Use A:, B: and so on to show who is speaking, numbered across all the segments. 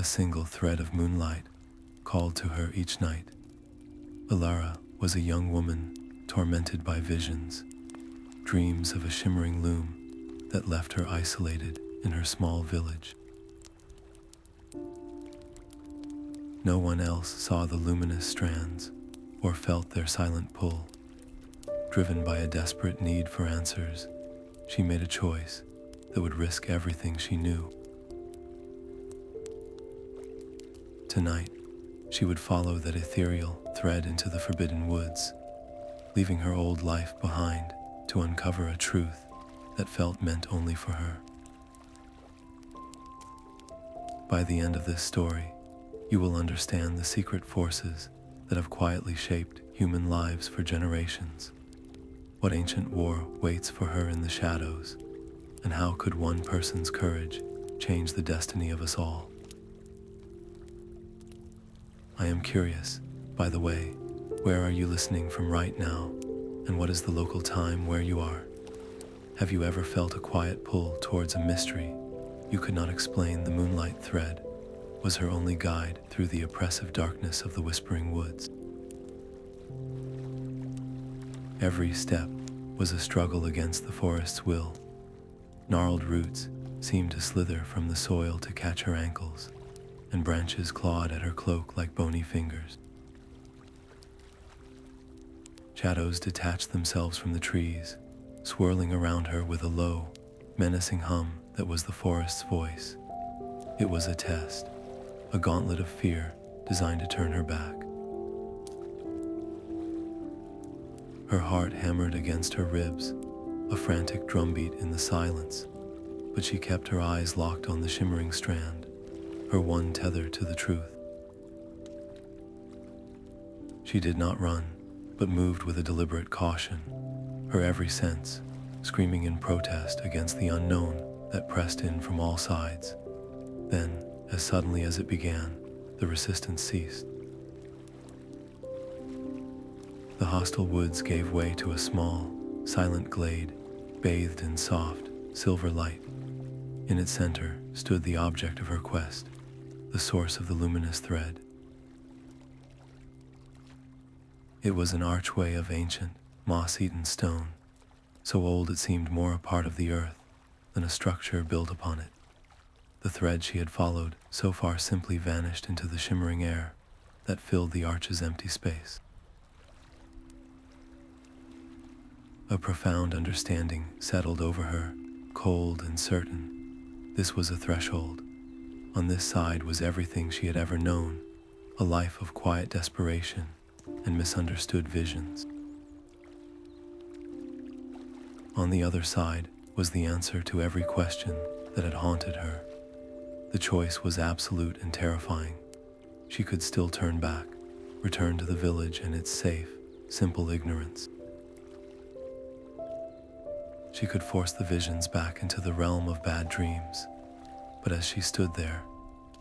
A: A single thread of moonlight called to her each night. Alara was a young woman tormented by visions, dreams of a shimmering loom that left her isolated in her small village. No one else saw the luminous strands or felt their silent pull. Driven by a desperate need for answers, she made a choice that would risk everything she knew. Tonight, she would follow that ethereal thread into the forbidden woods, leaving her old life behind to uncover a truth that felt meant only for her. By the end of this story, you will understand the secret forces that have quietly shaped human lives for generations, what ancient war waits for her in the shadows, and how could one person's courage change the destiny of us all. I am curious, by the way, where are you listening from right now, and what is the local time where you are? Have you ever felt a quiet pull towards a mystery you could not explain? The moonlight thread was her only guide through the oppressive darkness of the whispering woods. Every step was a struggle against the forest's will. Gnarled roots seemed to slither from the soil to catch her ankles, and branches clawed at her cloak like bony fingers. Shadows detached themselves from the trees, swirling around her with a low, menacing hum that was the forest's voice. It was a test, a gauntlet of fear designed to turn her back. Her heart hammered against her ribs, a frantic drumbeat in the silence, but she kept her eyes locked on the shimmering strand, her one tether to the truth. She did not run, but moved with a deliberate caution, her every sense screaming in protest against the unknown that pressed in from all sides. Then, as suddenly as it began, the resistance ceased. The hostile woods gave way to a small, silent glade, bathed in soft, silver light. In its center stood the object of her quest, the source of the luminous thread. It was an archway of ancient, moss-eaten stone, so old it seemed more a part of the earth than a structure built upon it. The thread she had followed so far simply vanished into the shimmering air that filled the arch's empty space. A profound understanding settled over her, cold and certain. This was a threshold. On this side was everything she had ever known, a life of quiet desperation and misunderstood visions. On the other side was the answer to every question that had haunted her. The choice was absolute and terrifying. She could still turn back, return to the village and its safe, simple ignorance. She could force the visions back into the realm of bad dreams. But as she stood there,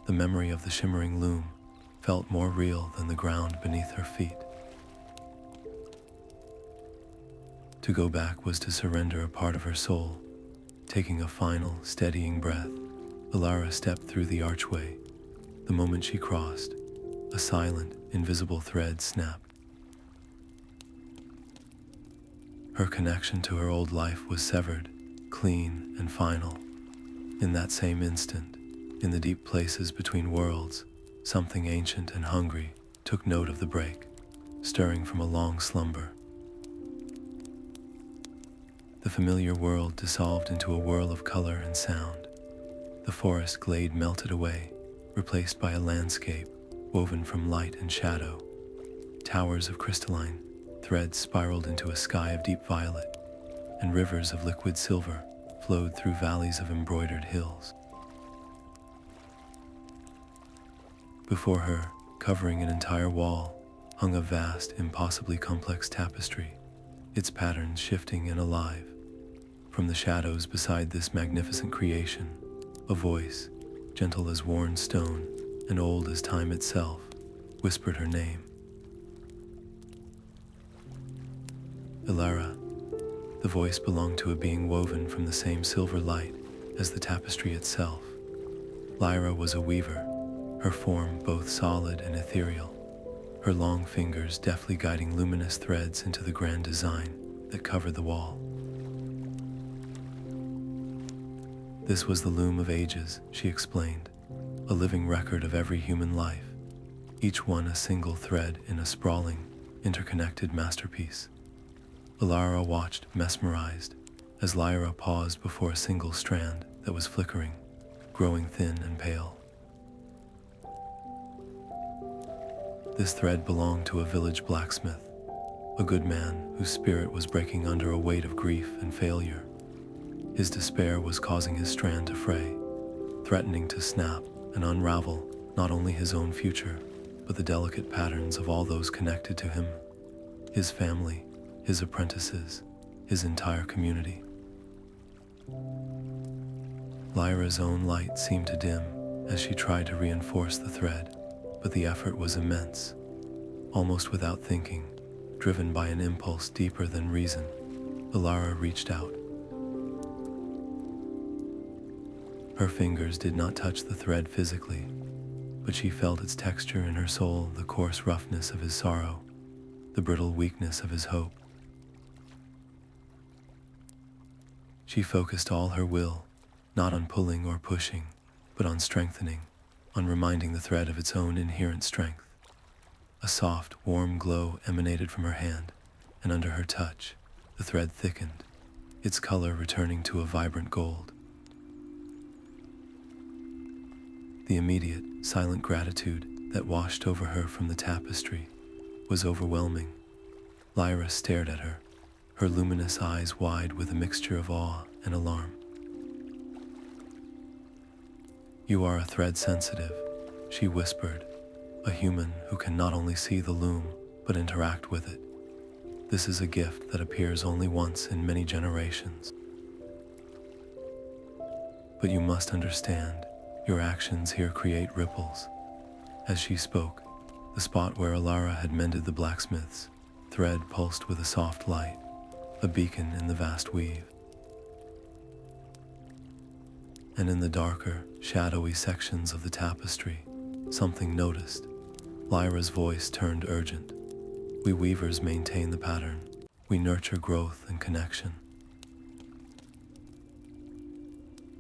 A: the memory of the shimmering loom felt more real than the ground beneath her feet. To go back was to surrender a part of her soul. Taking a final, steadying breath, Alara stepped through the archway. The moment she crossed, a silent, invisible thread snapped. Her connection to her old life was severed, clean and final. In that same instant, in the deep places between worlds, something ancient and hungry took note of the break, stirring from a long slumber. The familiar world dissolved into a whirl of color and sound. The forest glade melted away, replaced by a landscape woven from light and shadow. Towers of crystalline threads spiraled into a sky of deep violet, and rivers of liquid silver flowed through valleys of embroidered hills. Before her, covering an entire wall, hung a vast, impossibly complex tapestry, its patterns shifting and alive. From the shadows beside this magnificent creation, a voice, gentle as worn stone and old as time itself, whispered her name. Elara. The voice belonged to a being woven from the same silver light as the tapestry itself. Lyra was a weaver, her form both solid and ethereal, her long fingers deftly guiding luminous threads into the grand design that covered the wall. This was the loom of ages, she explained, a living record of every human life, each one a single thread in a sprawling, interconnected masterpiece. Alara watched, mesmerized, as Lyra paused before a single strand that was flickering, growing thin and pale. This thread belonged to a village blacksmith, a good man whose spirit was breaking under a weight of grief and failure. His despair was causing his strand to fray, threatening to snap and unravel not only his own future, but the delicate patterns of all those connected to him, his family, his apprentices, his entire community. Lyra's own light seemed to dim as she tried to reinforce the thread, but the effort was immense. Almost without thinking, driven by an impulse deeper than reason, Alara reached out. Her fingers did not touch the thread physically, but she felt its texture in her soul, the coarse roughness of his sorrow, the brittle weakness of his hope. She focused all her will, not on pulling or pushing, but on strengthening, on reminding the thread of its own inherent strength. A soft, warm glow emanated from her hand, and under her touch, the thread thickened, its color returning to a vibrant gold. The immediate, silent gratitude that washed over her from the tapestry was overwhelming. Lyra stared at her, her luminous eyes wide with a mixture of awe and alarm. "You are a thread sensitive," she whispered, "a human who can not only see the loom, but interact with it. This is a gift that appears only once in many generations. But you must understand, your actions here create ripples." As she spoke, the spot where Alara had mended the blacksmith's thread pulsed with a soft light, a beacon in the vast weave. And in the darker, shadowy sections of the tapestry, something noticed. Lyra's voice turned urgent. "We weavers maintain the pattern. We nurture growth and connection.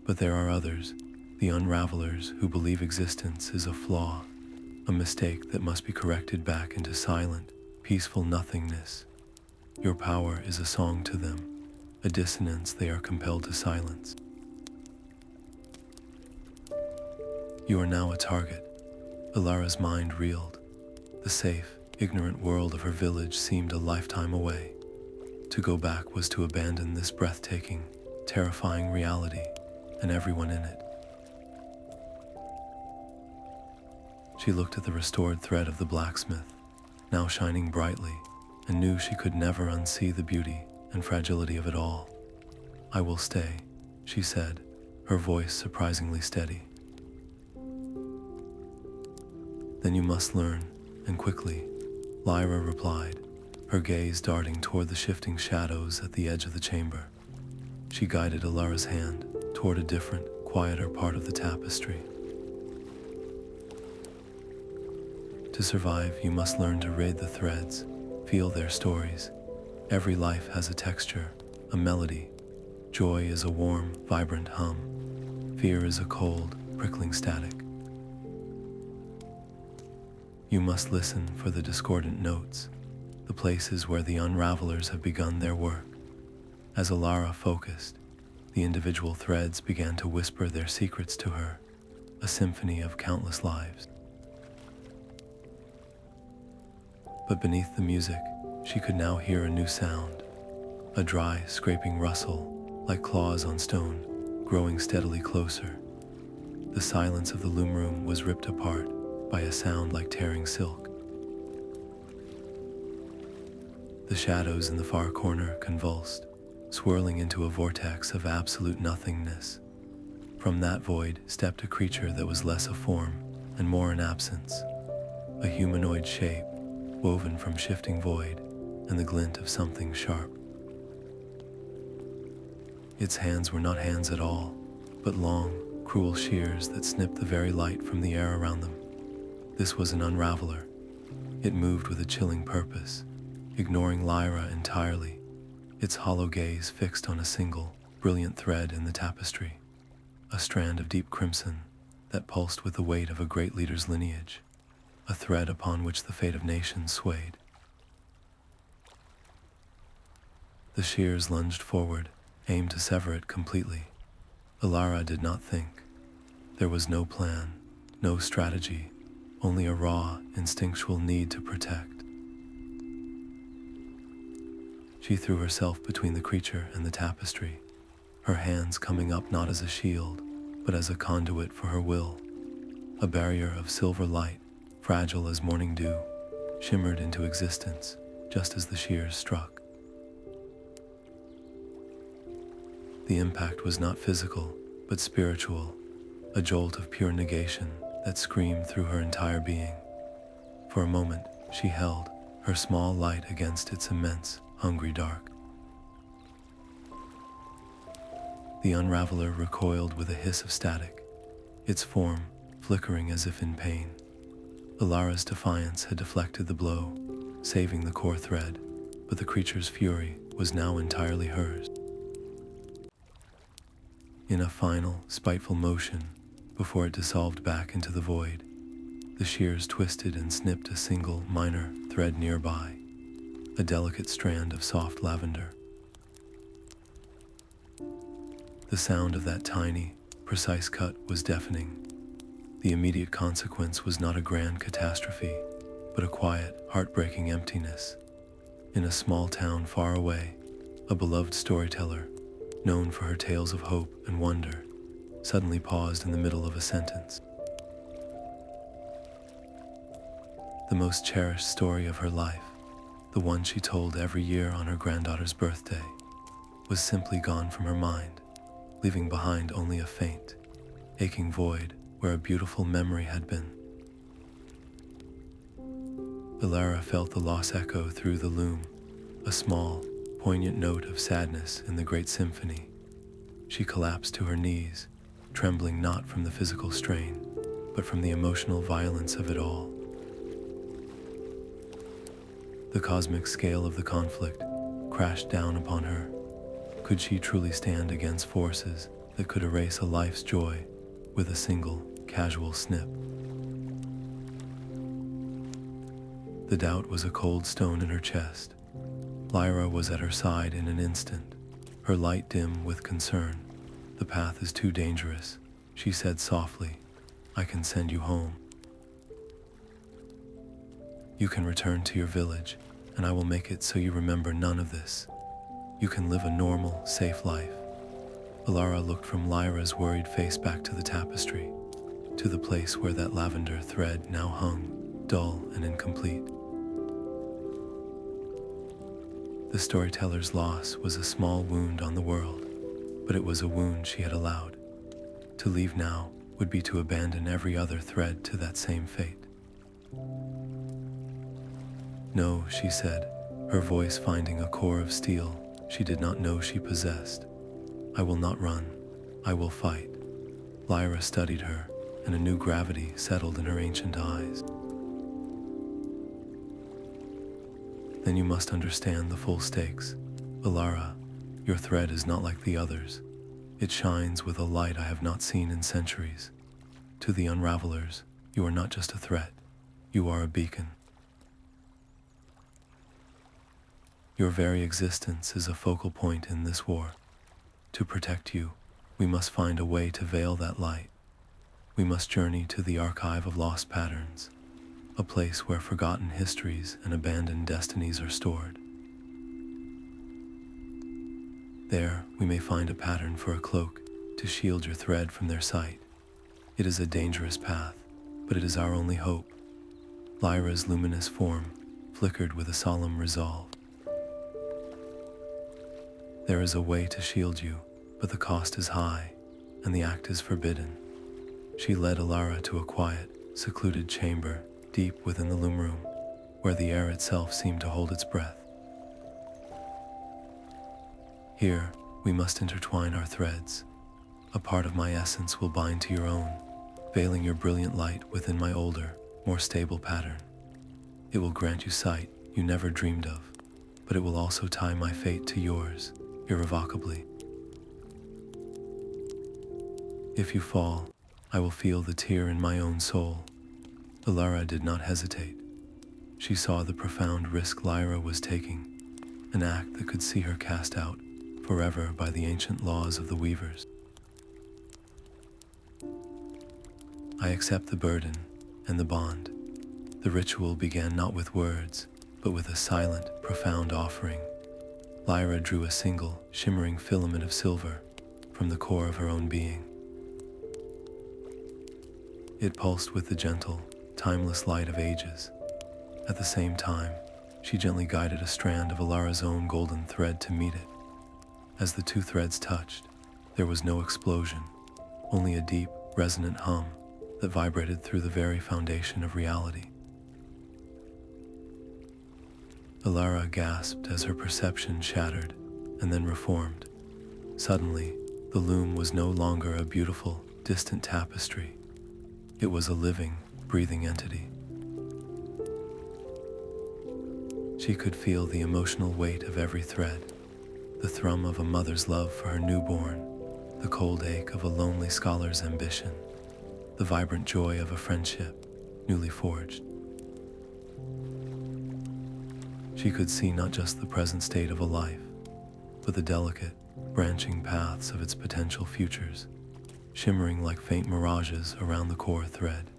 A: But there are others, the Unravelers, who believe existence is a flaw, a mistake that must be corrected back into silent, peaceful nothingness. Your power is a song to them, a dissonance they are compelled to silence. You are now a target." Alara's mind reeled. The safe, ignorant world of her village seemed a lifetime away. To go back was to abandon this breathtaking, terrifying reality, and everyone in it. She looked at the restored thread of the blacksmith, now shining brightly, and knew she could never unsee the beauty and fragility of it all. "I will stay," she said, her voice surprisingly steady. "Then you must learn, and quickly," Lyra replied, her gaze darting toward the shifting shadows at the edge of the chamber. She guided Alara's hand toward a different, quieter part of the tapestry. "To survive, you must learn to read the threads, feel their stories. Every life has a texture, a melody. Joy is a warm, vibrant hum. Fear is a cold, prickling static. You must listen for the discordant notes, the places where the Unravelers have begun their work." As Alara focused, the individual threads began to whisper their secrets to her, a symphony of countless lives. But beneath the music, she could now hear a new sound, a dry, scraping rustle, like claws on stone, growing steadily closer. The silence of the loom room was ripped apart by a sound like tearing silk. The shadows in the far corner convulsed, swirling into a vortex of absolute nothingness. From that void stepped a creature that was less a form and more an absence, a humanoid shape woven from shifting void and the glint of something sharp. Its hands were not hands at all, but long, cruel shears that snipped the very light from the air around them. This was an Unraveler. It moved with a chilling purpose, ignoring Lyra entirely, its hollow gaze fixed on a single, brilliant thread in the tapestry, a strand of deep crimson that pulsed with the weight of a great leader's lineage, a thread upon which the fate of nations swayed. The shears lunged forward, aimed to sever it completely. Alara did not think. There was no plan, no strategy, only a raw, instinctual need to protect. She threw herself between the creature and the tapestry, her hands coming up not as a shield, but as a conduit for her will. A barrier of silver light, fragile as morning dew, shimmered into existence just as the shears struck. The impact was not physical, but spiritual, a jolt of pure negation that screamed through her entire being. For a moment, she held her small light against its immense, hungry dark. The Unraveler recoiled with a hiss of static, its form flickering as if in pain. Alara's defiance had deflected the blow, saving the core thread, but the creature's fury was now entirely hers. In a final, spiteful motion, before it dissolved back into the void, the shears twisted and snipped a single, minor thread nearby, a delicate strand of soft lavender. The sound of that tiny, precise cut was deafening. The immediate consequence was not a grand catastrophe, but a quiet, heartbreaking emptiness. In a small town far away, a beloved storyteller, known for her tales of hope and wonder, suddenly paused in the middle of a sentence. The most cherished story of her life, the one she told every year on her granddaughter's birthday, was simply gone from her mind, leaving behind only a faint, aching void where a beautiful memory had been. Elara felt the loss echo through the loom, a small, poignant note of sadness in the great symphony. She collapsed to her knees, trembling not from the physical strain, but from the emotional violence of it all. The cosmic scale of the conflict crashed down upon her. Could she truly stand against forces that could erase a life's joy with a single, casual snip? The doubt was a cold stone in her chest. Lyra was at her side in an instant, her light dim with concern. "The path is too dangerous," she said softly. "I can send you home. You can return to your village, and I will make it so you remember none of this. You can live a normal, safe life." Alara looked from Lyra's worried face back to the tapestry, to the place where that lavender thread now hung, dull and incomplete. The storyteller's loss was a small wound on the world, but it was a wound she had allowed. To leave now would be to abandon every other thread to that same fate. "No," she said, her voice finding a core of steel she did not know she possessed. "I will not run. I will fight." Lyra studied her, and a new gravity settled in her ancient eyes. "Then you must understand the full stakes. Alara, your thread is not like the others. It shines with a light I have not seen in centuries. To the Unravelers, you are not just a threat. You are a beacon. Your very existence is a focal point in this war. To protect you, we must find a way to veil that light. We must journey to the archive of lost patterns, a place where forgotten histories and abandoned destinies are stored. There, we may find a pattern for a cloak to shield your thread from their sight. It is a dangerous path, but it is our only hope." Lyra's luminous form flickered with a solemn resolve. "There is a way to shield you, but the cost is high, and the act is forbidden." She led Alara to a quiet, secluded chamber deep within the Loomroom, where the air itself seemed to hold its breath. "Here, we must intertwine our threads. A part of my essence will bind to your own, veiling your brilliant light within my older, more stable pattern. It will grant you sight you never dreamed of, but it will also tie my fate to yours, irrevocably. If you fall, I will feel the tear in my own soul. Elara did not hesitate. She saw the profound risk Lyra was taking, an act that could see her cast out forever by the ancient laws of the Weavers. I accept the burden and the bond. The ritual began not with words, but with a silent, profound offering. Lyra drew a single, shimmering filament of silver from the core of her own being. It pulsed with the gentle, timeless light of ages. At the same time, she gently guided a strand of Alara's own golden thread to meet it. As the two threads touched, there was no explosion, only a deep, resonant hum that vibrated through the very foundation of reality. Alara gasped as her perception shattered and then reformed. Suddenly, the loom was no longer a beautiful, distant tapestry. It was a living, breathing entity. She could feel the emotional weight of every thread, the thrum of a mother's love for her newborn, the cold ache of a lonely scholar's ambition, the vibrant joy of a friendship newly forged. She could see not just the present state of a life, but the delicate, branching paths of its potential futures, shimmering like faint mirages around the core thread.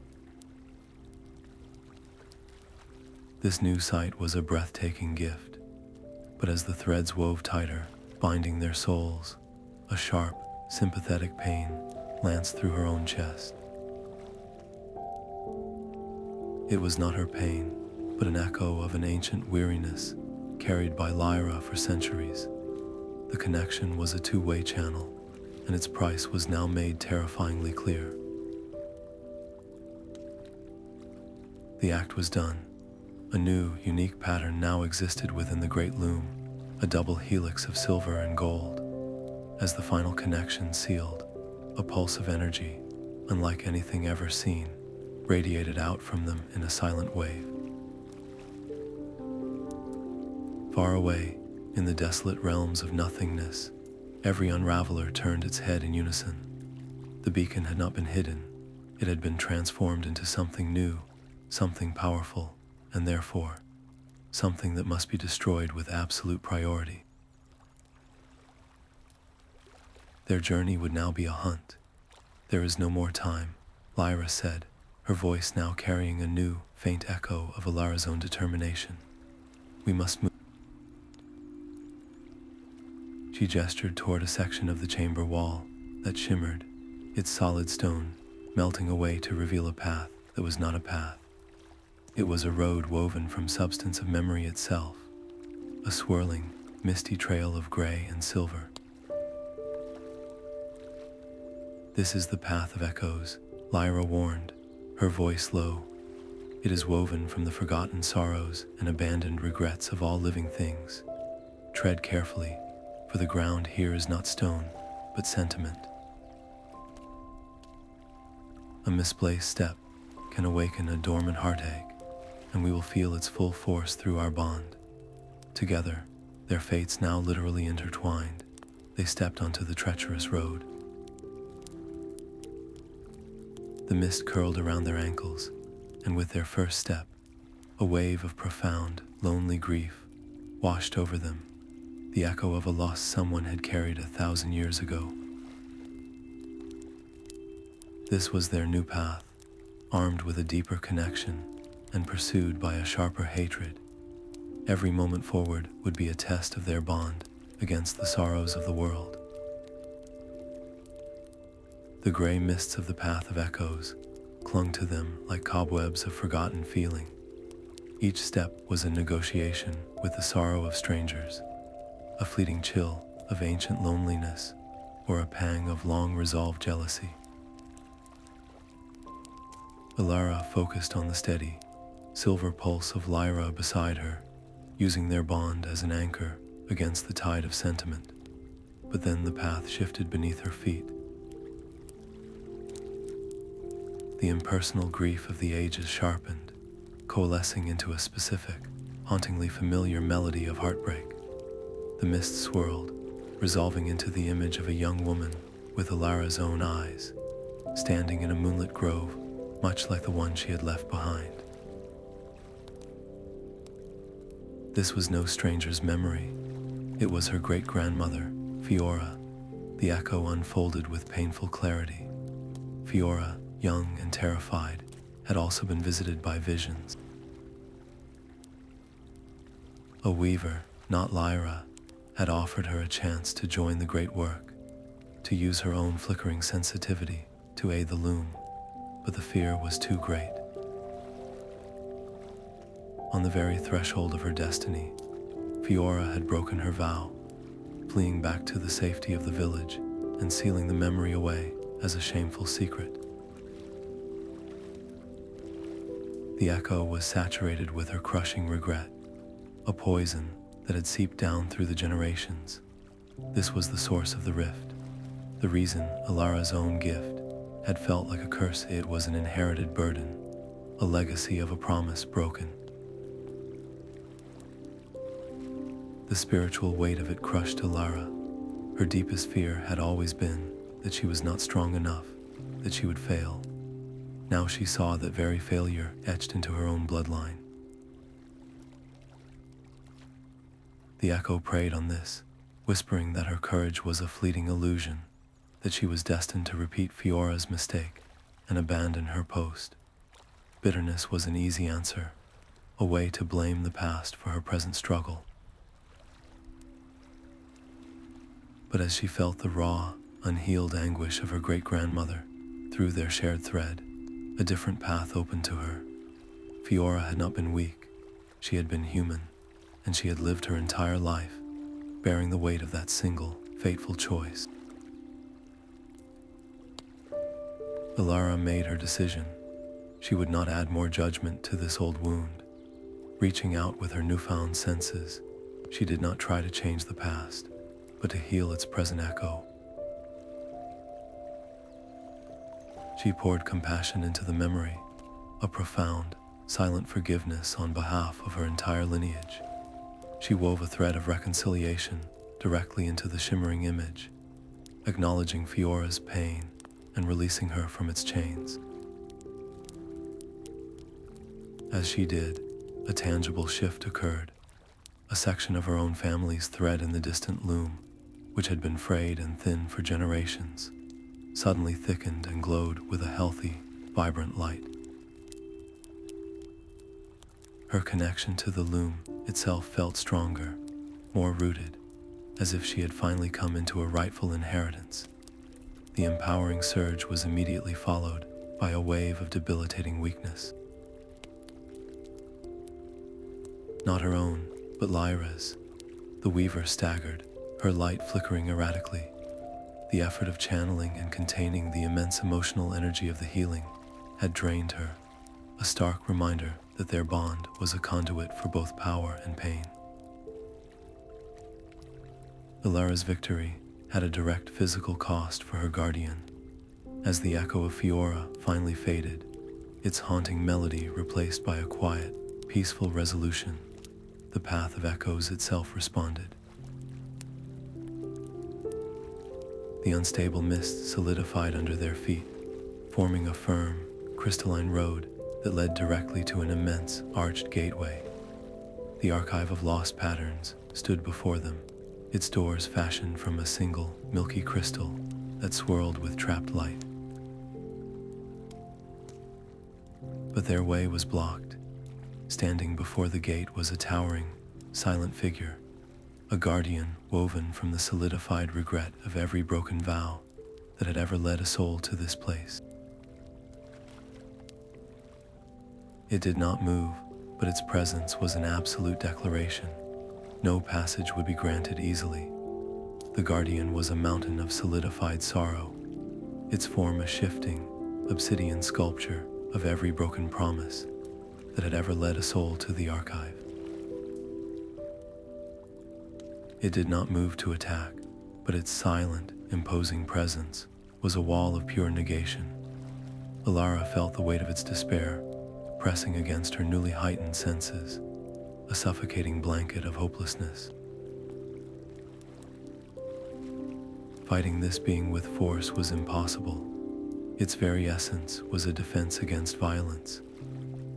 A: This new sight was a breathtaking gift, but as the threads wove tighter, binding their souls, a sharp, sympathetic pain lanced through her own chest. It was not her pain, but an echo of an ancient weariness carried by Lyra for centuries. The connection was a two-way channel, and its price was now made terrifyingly clear. The act was done. A new, unique pattern now existed within the great loom, a double helix of silver and gold. As the final connection sealed, a pulse of energy, unlike anything ever seen, radiated out from them in a silent wave. Far away, in the desolate realms of nothingness, every Unraveler turned its head in unison. The beacon had not been hidden, it had been transformed into something new, something powerful, and therefore, something that must be destroyed with absolute priority. Their journey would now be a hunt. There is no more time, Lyra said, her voice now carrying a new, faint echo of Alara's own determination. We must move. She gestured toward a section of the chamber wall that shimmered, its solid stone melting away to reveal a path that was not a path. It was a road woven from substance of memory itself, a swirling, misty trail of gray and silver. This is the path of echoes, Lyra warned, her voice low. It is woven from the forgotten sorrows and abandoned regrets of all living things. Tread carefully, for the ground here is not stone, but sentiment. A misplaced step can awaken a dormant heartache, and we will feel its full force through our bond. Together, their fates now literally intertwined, they stepped onto the treacherous road. The mist curled around their ankles, and with their first step, a wave of profound, lonely grief washed over them, the echo of a lost someone had carried 1,000 years ago. This was their new path, armed with a deeper connection and pursued by a sharper hatred. Every moment forward would be a test of their bond against the sorrows of the world. The gray mists of the path of echoes clung to them like cobwebs of forgotten feeling. Each step was a negotiation with the sorrow of strangers, a fleeting chill of ancient loneliness, or a pang of long-resolved jealousy. Alara focused on the steady, silver pulse of Lyra beside her, using their bond as an anchor against the tide of sentiment. But then the path shifted beneath her feet. The impersonal grief of the ages sharpened, coalescing into a specific, hauntingly familiar melody of heartbreak. The mist swirled, resolving into the image of a young woman with Alara's own eyes, standing in a moonlit grove, much like the one she had left behind. This was no stranger's memory. It was her great-grandmother, Fiora. The echo unfolded with painful clarity. Fiora, young and terrified, had also been visited by visions. A weaver, not Lyra, had offered her a chance to join the great work, to use her own flickering sensitivity to aid the loom, but the fear was too great. On the very threshold of her destiny, Fiora had broken her vow, fleeing back to the safety of the village and sealing the memory away as a shameful secret. The echo was saturated with her crushing regret, a poison that had seeped down through the generations. This was the source of the rift, the reason Alara's own gift had felt like a curse. It was an inherited burden, a legacy of a promise broken. The spiritual weight of it crushed Alara. Her deepest fear had always been that she was not strong enough, that she would fail. Now she saw that very failure etched into her own bloodline. The echo preyed on this, whispering that her courage was a fleeting illusion, that she was destined to repeat Fiora's mistake and abandon her post. Bitterness was an easy answer, a way to blame the past for her present struggle. But as she felt the raw, unhealed anguish of her great-grandmother through their shared thread, a different path opened to her. Fiora had not been weak, she had been human, and she had lived her entire life, bearing the weight of that single, fateful choice. Alara made her decision. She would not add more judgment to this old wound. Reaching out with her newfound senses, she did not try to change the past, but to heal its present echo. She poured compassion into the memory, a profound, silent forgiveness on behalf of her entire lineage. She wove a thread of reconciliation directly into the shimmering image, acknowledging Fiora's pain and releasing her from its chains. As she did, a tangible shift occurred. A section of her own family's thread in the distant loom, which had been frayed and thin for generations, suddenly thickened and glowed with a healthy, vibrant light. Her connection to the loom itself felt stronger, more rooted, as if she had finally come into a rightful inheritance. The empowering surge was immediately followed by a wave of debilitating weakness. Not her own, but Lyra's. The weaver staggered, her light flickering erratically. The effort of channeling and containing the immense emotional energy of the healing had drained her, a stark reminder that their bond was a conduit for both power and pain. Elara's victory had a direct physical cost for her guardian. As the echo of Fiora finally faded, its haunting melody replaced by a quiet, peaceful resolution, the path of echoes itself responded. The unstable mist solidified under their feet, forming a firm, crystalline road that led directly to an immense, arched gateway. The archive of lost patterns stood before them, its doors fashioned from a single, milky crystal that swirled with trapped light. But their way was blocked. Standing before the gate was a towering, silent figure, a guardian woven from the solidified regret of every broken vow that had ever led a soul to this place. It did not move, but its presence was an absolute declaration. No passage would be granted easily. The guardian was a mountain of solidified sorrow, its form a shifting, obsidian sculpture of every broken promise that had ever led a soul to the archive. It did not move to attack, but its silent, imposing presence was a wall of pure negation. Alara felt the weight of its despair, pressing against her newly heightened senses, a suffocating blanket of hopelessness. Fighting this being with force was impossible. Its very essence was a defense against violence.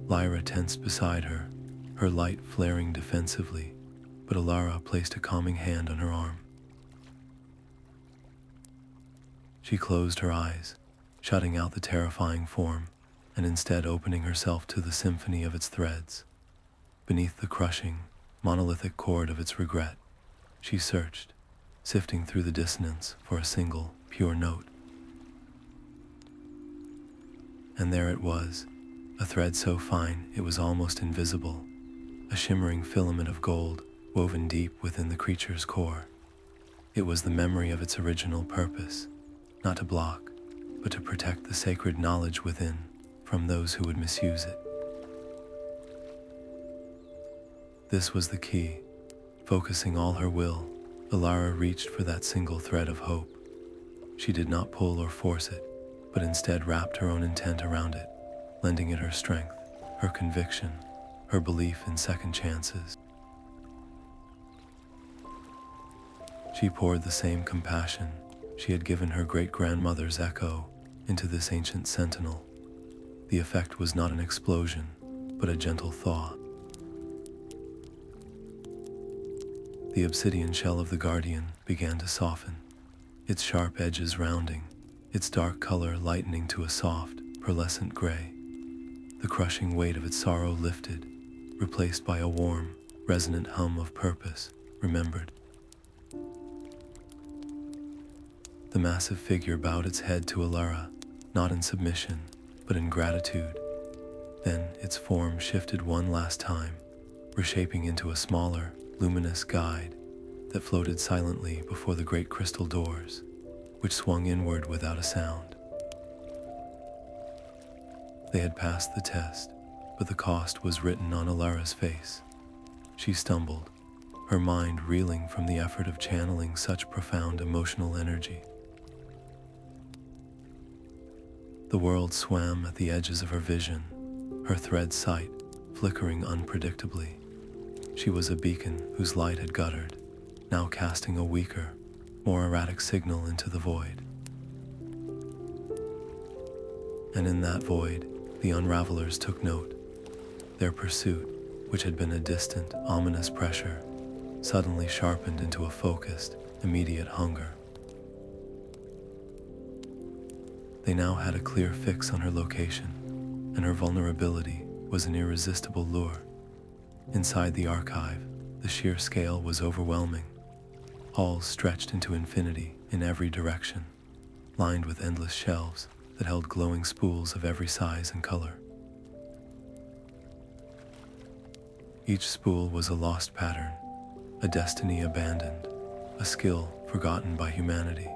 A: Lyra tensed beside her, her light flaring defensively, but Alara placed a calming hand on her arm. She closed her eyes, shutting out the terrifying form, and instead opening herself to the symphony of its threads. Beneath the crushing, monolithic chord of its regret, she searched, sifting through the dissonance for a single, pure note. And there it was, a thread so fine it was almost invisible, a shimmering filament of gold woven deep within the creature's core. It was the memory of its original purpose, not to block, but to protect the sacred knowledge within from those who would misuse it. This was the key. Focusing all her will, Alara reached for that single thread of hope. She did not pull or force it, but instead wrapped her own intent around it, lending it her strength, her conviction, her belief in second chances. She poured the same compassion she had given her great-grandmother's echo into this ancient sentinel. The effect was not an explosion, but a gentle thaw. The obsidian shell of the Guardian began to soften, its sharp edges rounding, its dark color lightening to a soft, pearlescent gray. The crushing weight of its sorrow lifted, replaced by a warm, resonant hum of purpose, remembered. The massive figure bowed its head to Alara, not in submission, but in gratitude. Then its form shifted one last time, reshaping into a smaller, luminous guide that floated silently before the great crystal doors, which swung inward without a sound. They had passed the test, but the cost was written on Alara's face. She stumbled, her mind reeling from the effort of channeling such profound emotional energy. The world swam at the edges of her vision, her thread sight flickering unpredictably. She was a beacon whose light had guttered, now casting a weaker, more erratic signal into the void. And in that void, the Unravelers took note. Their pursuit, which had been a distant, ominous pressure, suddenly sharpened into a focused, immediate hunger. They now had a clear fix on her location, and her vulnerability was an irresistible lure. Inside the archive, the sheer scale was overwhelming. Halls stretched into infinity in every direction, lined with endless shelves that held glowing spools of every size and color. Each spool was a lost pattern, a destiny abandoned, a skill forgotten by humanity.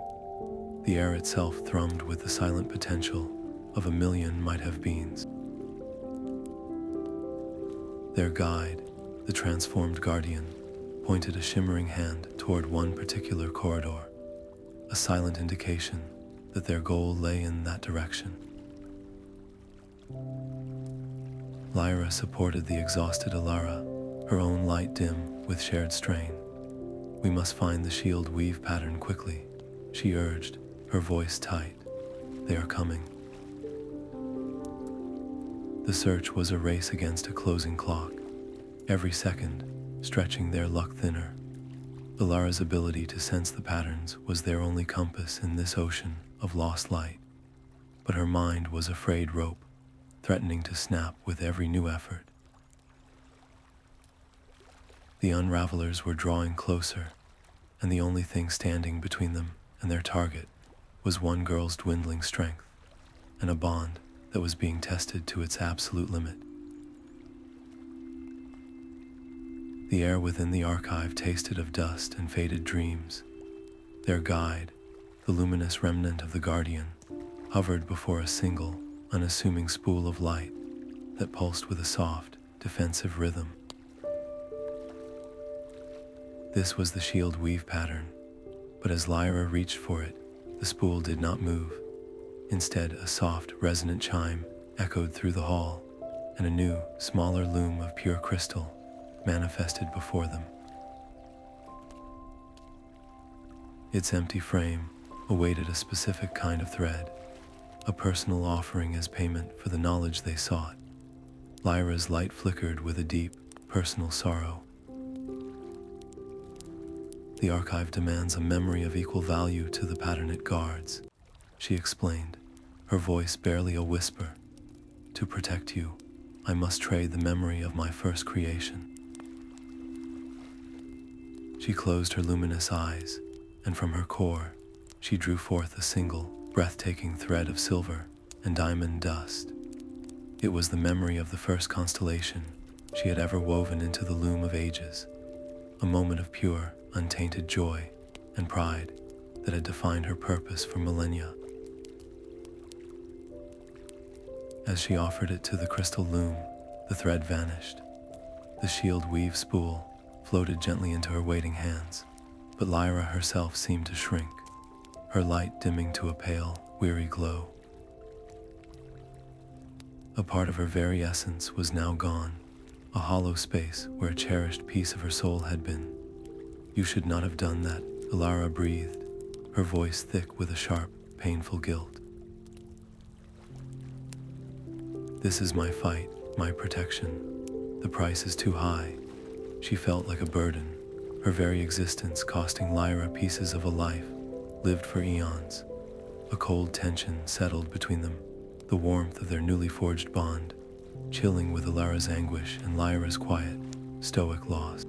A: The air itself thrummed with the silent potential of a million might-have-beens. Their guide, the transformed Guardian, pointed a shimmering hand toward one particular corridor, a silent indication that their goal lay in that direction. Lyra supported the exhausted Alara, her own light dim with shared strain. "We must find the shield weave pattern quickly," she urged, her voice tight. "They are coming." The search was a race against a closing clock, every second stretching their luck thinner. Alara's ability to sense the patterns was their only compass in this ocean of lost light, but her mind was a frayed rope, threatening to snap with every new effort. The Unravelers were drawing closer, and the only thing standing between them and their target was one girl's dwindling strength, and a bond that was being tested to its absolute limit. The air within the archive tasted of dust and faded dreams. Their guide, the luminous remnant of the Guardian, hovered before a single, unassuming spool of light that pulsed with a soft, defensive rhythm. This was the shield weave pattern, but as Lyra reached for it, the spool did not move. Instead, a soft, resonant chime echoed through the hall, and a new, smaller loom of pure crystal manifested before them. Its empty frame awaited a specific kind of thread, a personal offering as payment for the knowledge they sought. Lyra's light flickered with a deep, personal sorrow. The archive demands a memory of equal value to the pattern it guards, she explained, her voice barely a whisper. To protect you, I must trade the memory of my first creation. She closed her luminous eyes, and from her core, she drew forth a single, breathtaking thread of silver and diamond dust. It was the memory of the first constellation she had ever woven into the loom of ages, a moment of pure, untainted joy and pride that had defined her purpose for millennia. As she offered it to the crystal loom, the thread vanished. The shield weave spool floated gently into her waiting hands, but Lyra herself seemed to shrink, her light dimming to a pale, weary glow. A part of her very essence was now gone, a hollow space where a cherished piece of her soul had been. You should not have done that, Alara breathed, her voice thick with a sharp, painful guilt. This is my fight, my protection. The price is too high. She felt like a burden, her very existence costing Lyra pieces of a life lived for eons. A cold tension settled between them, the warmth of their newly forged bond, chilling with Alara's anguish and Lyra's quiet, stoic loss.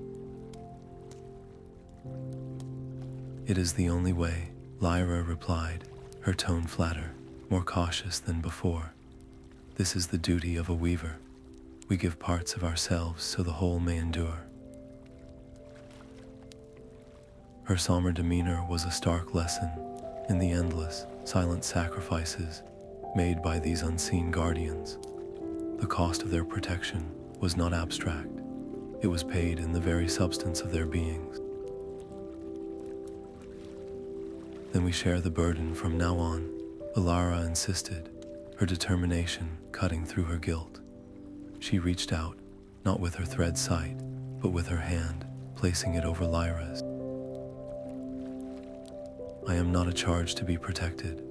A: It is the only way, Lyra replied, her tone flatter, more cautious than before. This is the duty of a weaver. We give parts of ourselves so the whole may endure. Her somber demeanor was a stark lesson in the endless, silent sacrifices made by these unseen guardians. The cost of their protection was not abstract. It was paid in the very substance of their beings. Then we share the burden from now on, Alara insisted, her determination cutting through her guilt. She reached out, not with her thread sight, but with her hand, placing it over Lyra's. I am not a charge to be protected.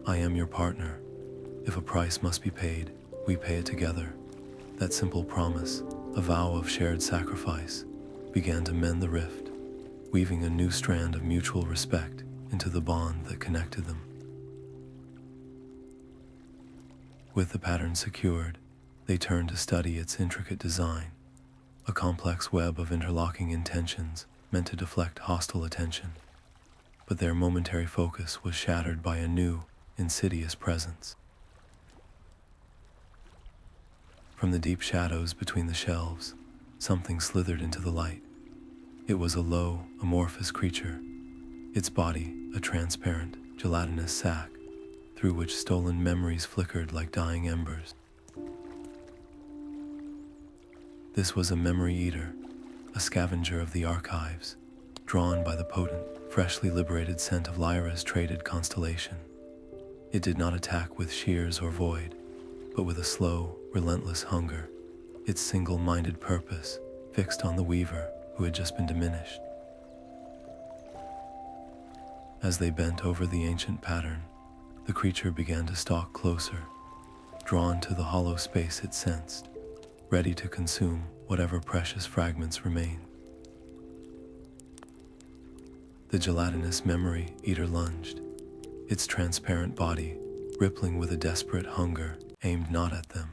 A: I am your partner. If a price must be paid, we pay it together. That simple promise, a vow of shared sacrifice, began to mend the rift, weaving a new strand of mutual respect into the bond that connected them. With the pattern secured, they turned to study its intricate design, a complex web of interlocking intentions meant to deflect hostile attention. But their momentary focus was shattered by a new, insidious presence. From the deep shadows between the shelves, something slithered into the light. It was a low, amorphous creature, its body a transparent, gelatinous sac, through which stolen memories flickered like dying embers. This was a memory eater, a scavenger of the archives, drawn by the potent, freshly liberated scent of Lyra's traded constellation. It did not attack with shears or void, but with a slow, relentless hunger, its single-minded purpose fixed on the weaver who had just been diminished. As they bent over the ancient pattern, the creature began to stalk closer, drawn to the hollow space it sensed, ready to consume whatever precious fragments remained. The gelatinous memory eater lunged, its transparent body rippling with a desperate hunger aimed not at them,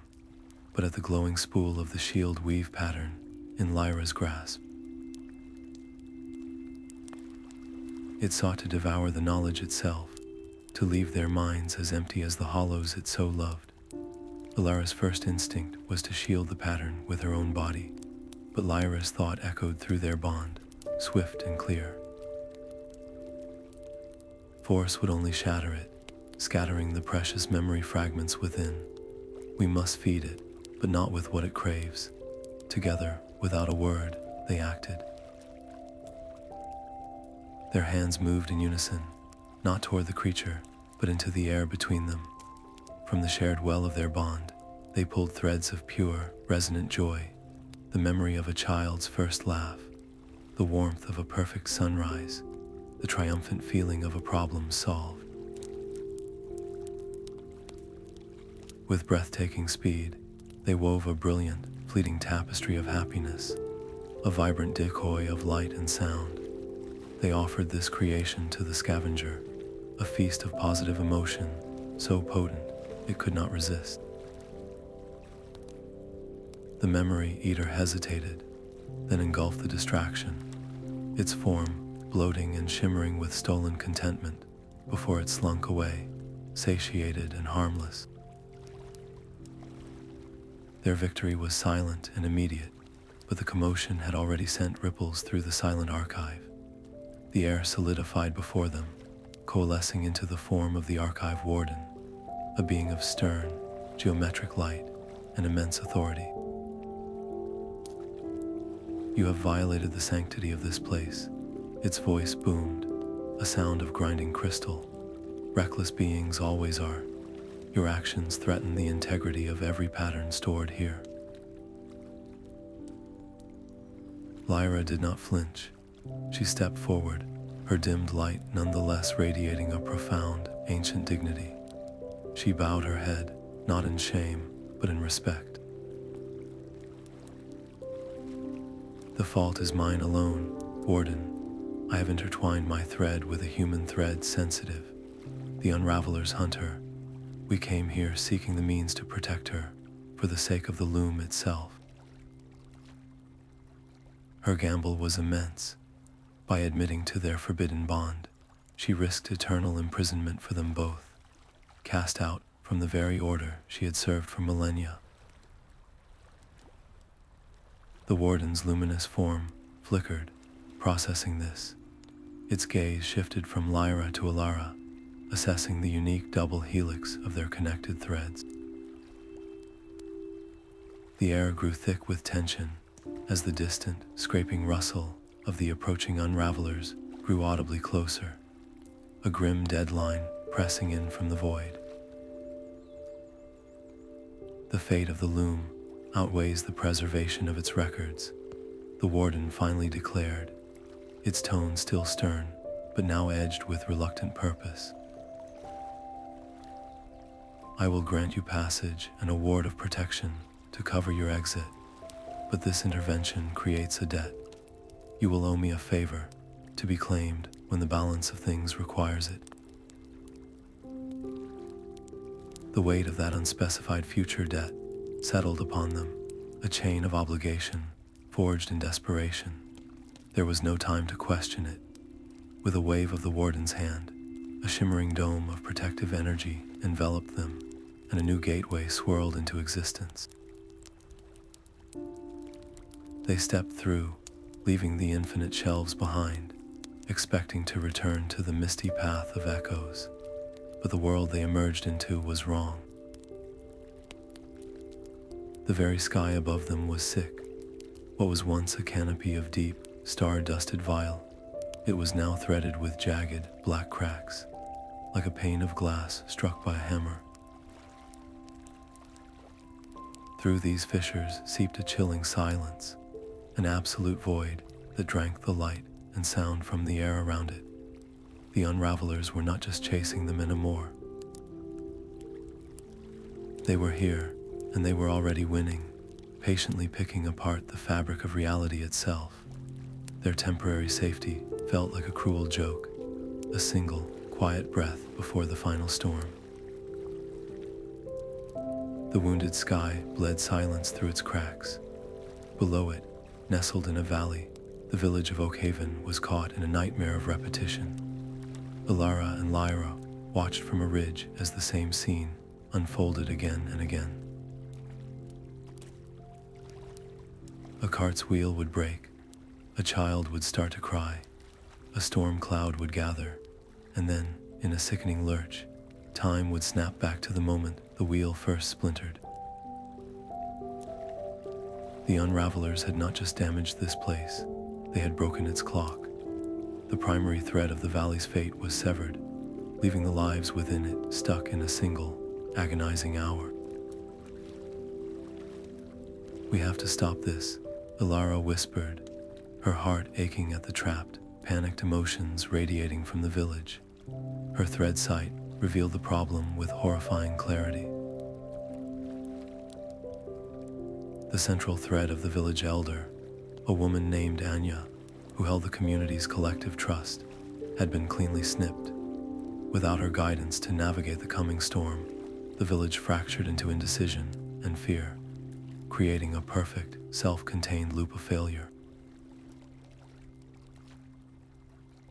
A: but at the glowing spool of the shield weave pattern in Lyra's grasp. It sought to devour the knowledge itself, to leave their minds as empty as the hollows it so loved. Alara's first instinct was to shield the pattern with her own body, but Lyra's thought echoed through their bond, swift and clear. Force would only shatter it, scattering the precious memory fragments within. We must feed it, but not with what it craves. Together, without a word, they acted. Their hands moved in unison, not toward the creature, but into the air between them. From the shared well of their bond, they pulled threads of pure, resonant joy, the memory of a child's first laugh, the warmth of a perfect sunrise, the triumphant feeling of a problem solved. With breathtaking speed, they wove a brilliant, fleeting tapestry of happiness, a vibrant decoy of light and sound. They offered this creation to the scavenger, a feast of positive emotion, so potent it could not resist. The memory eater hesitated, then engulfed the distraction, its form bloating and shimmering with stolen contentment before it slunk away, satiated and harmless. Their victory was silent and immediate, but the commotion had already sent ripples through the silent archive. The air solidified before them, coalescing into the form of the archive warden, a being of stern, geometric light and immense authority. "You have violated the sanctity of this place," its voice boomed, a sound of grinding crystal. "Reckless beings always are. Your actions threaten the integrity of every pattern stored here." Lyra did not flinch. She stepped forward, her dimmed light nonetheless radiating a profound, ancient dignity. She bowed her head, not in shame, but in respect. "The fault is mine alone, Warden. I have intertwined my thread with a human thread sensitive, the Unraveler's hunter. We came here seeking the means to protect her, for the sake of the Loom itself." Her gamble was immense. By admitting to their forbidden bond, she risked eternal imprisonment for them both, cast out from the very order she had served for millennia. The Warden's luminous form flickered, processing this. Its gaze shifted from Lyra to Alara, assessing the unique double helix of their connected threads. The air grew thick with tension as the distant, scraping rustle of the approaching Unravelers grew audibly closer, a grim deadline pressing in from the void. "The fate of the Loom outweighs the preservation of its records," the Warden finally declared, its tone still stern, but now edged with reluctant purpose. "I will grant you passage and a ward of protection to cover your exit, but this intervention creates a debt. You will owe me a favor, to be claimed when the balance of things requires it." The weight of that unspecified future debt settled upon them, a chain of obligation forged in desperation. There was no time to question it. With a wave of the Warden's hand, a shimmering dome of protective energy enveloped them, and a new gateway swirled into existence. They stepped through, leaving the infinite shelves behind, expecting to return to the misty path of echoes. But the world they emerged into was wrong. The very sky above them was sick. What was once a canopy of deep, star-dusted vial, it was now threaded with jagged, black cracks, like a pane of glass struck by a hammer. Through these fissures seeped a chilling silence, an absolute void that drank the light and sound from the air around it. The Unravelers were not just chasing them anymore. They were here, and they were already winning, patiently picking apart the fabric of reality itself. Their temporary safety felt like a cruel joke, a single, quiet breath before the final storm. The wounded sky bled silence through its cracks. Below it, nestled in a valley, the village of Oakhaven was caught in a nightmare of repetition. Elara and Lyra watched from a ridge as the same scene unfolded again and again. A cart's wheel would break, a child would start to cry, a storm cloud would gather, and then, in a sickening lurch, time would snap back to the moment the wheel first splintered. The Unravelers had not just damaged this place, they had broken its clock. The primary thread of the valley's fate was severed, leaving the lives within it stuck in a single, agonizing hour. "We have to stop this," Elara whispered, her heart aching at the trapped, panicked emotions radiating from the village. Her thread sight revealed the problem with horrifying clarity. The central thread of the village elder, a woman named Anya, who held the community's collective trust, had been cleanly snipped. Without her guidance to navigate the coming storm, the village fractured into indecision and fear, creating a perfect, self-contained loop of failure.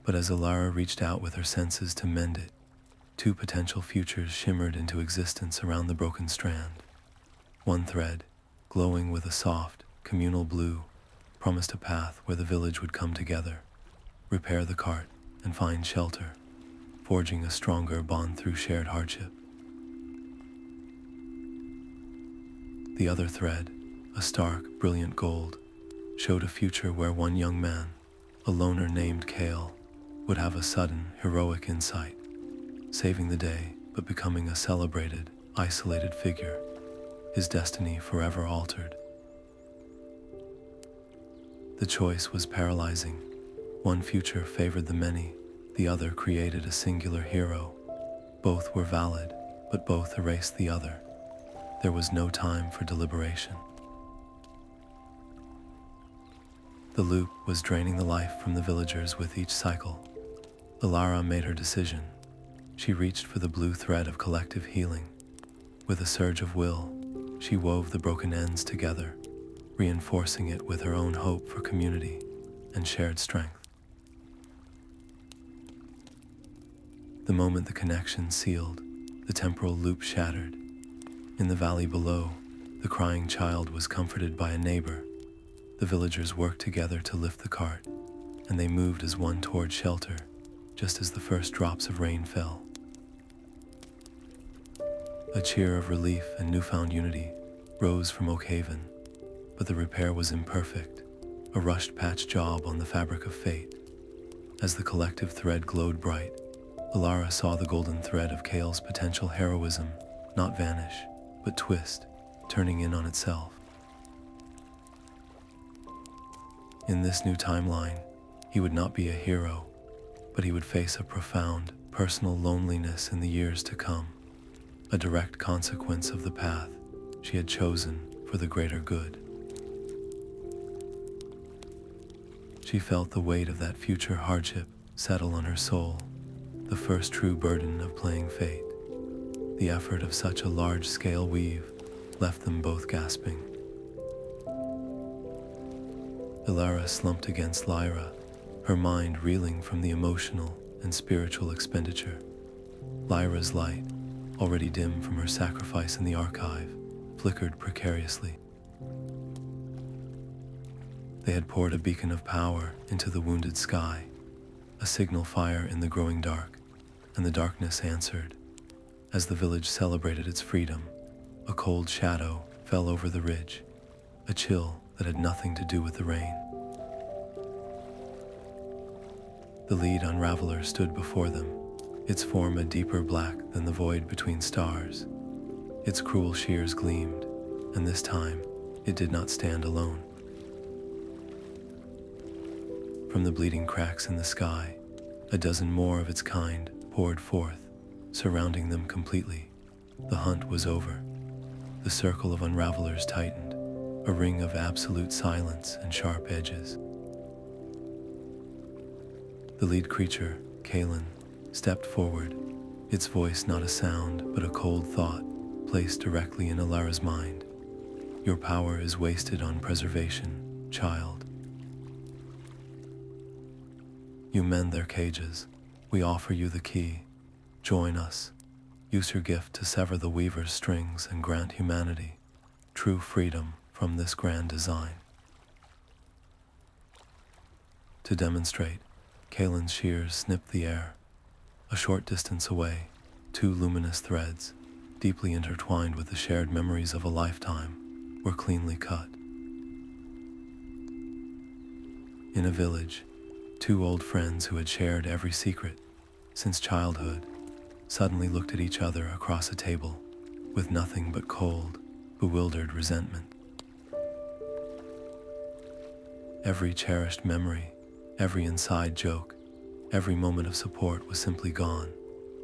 A: But as Alara reached out with her senses to mend it, two potential futures shimmered into existence around the broken strand. One thread, glowing with a soft, communal blue, promised a path where the village would come together, repair the cart, and find shelter, forging a stronger bond through shared hardship. The other thread, a stark, brilliant gold, showed a future where one young man, a loner named Kalin, would have a sudden, heroic insight, saving the day but becoming a celebrated, isolated figure, his destiny forever altered. The choice was paralyzing. One future favored the many, the other created a singular hero. Both were valid, but both erased the other. There was no time for deliberation. The loop was draining the life from the villagers with each cycle. Alara made her decision. She reached for the blue thread of collective healing. With a surge of will, she wove the broken ends together, reinforcing it with her own hope for community and shared strength. The moment the connection sealed, the temporal loop shattered. In the valley below, the crying child was comforted by a neighbor. The villagers worked together to lift the cart, and they moved as one toward shelter, just as the first drops of rain fell. A cheer of relief and newfound unity rose from Oakhaven, but the repair was imperfect, a rushed patch job on the fabric of fate. As the collective thread glowed bright, Alara saw the golden thread of Kalin's potential heroism not vanish, but twist, turning in on itself. In this new timeline, he would not be a hero, but he would face a profound, personal loneliness in the years to come, a direct consequence of the path she had chosen for the greater good. She felt the weight of that future hardship settle on her soul, the first true burden of playing fate. The effort of such a large-scale weave left them both gasping. Elara slumped against Lyra, her mind reeling from the emotional and spiritual expenditure. Lyra's light, already dim from her sacrifice in the archive, flickered precariously. They had poured a beacon of power into the wounded sky, a signal fire in the growing dark, and the darkness answered. As the village celebrated its freedom, a cold shadow fell over the ridge, a chill that had nothing to do with the rain. The lead Unraveler stood before them, its form a deeper black than the void between stars. Its cruel shears gleamed, and this time it did not stand alone. From the bleeding cracks in the sky, a dozen more of its kind poured forth, surrounding them completely. The hunt was over. The circle of Unravelers tightened, a ring of absolute silence and sharp edges. The lead creature, Kalin, stepped forward, its voice not a sound but a cold thought placed directly in Alara's mind. Your power is wasted on preservation, child. You mend their cages. We offer you the key. Join us. Use your gift to sever the weaver's strings and grant humanity true freedom from this grand design. To demonstrate, Kalin's shears snipped the air. A short distance away, two luminous threads, deeply intertwined with the shared memories of a lifetime, were cleanly cut. In a village, two old friends who had shared every secret since childhood suddenly looked at each other across a table, with nothing but cold, bewildered resentment. Every cherished memory, every inside joke, every moment of support was simply gone,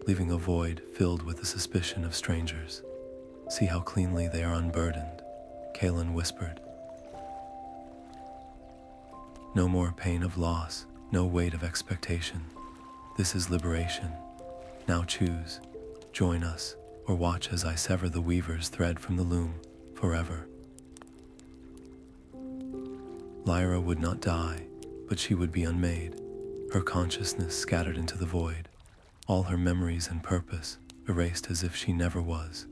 A: leaving a void filled with the suspicion of strangers. "See how cleanly they are unburdened," Kalin whispered. "No more pain of loss, no weight of expectation. This is liberation. Now choose, join us, or watch as I sever the weaver's thread from the loom forever." Lyra would not die, but she would be unmade, her consciousness scattered into the void, all her memories and purpose erased as if she never was.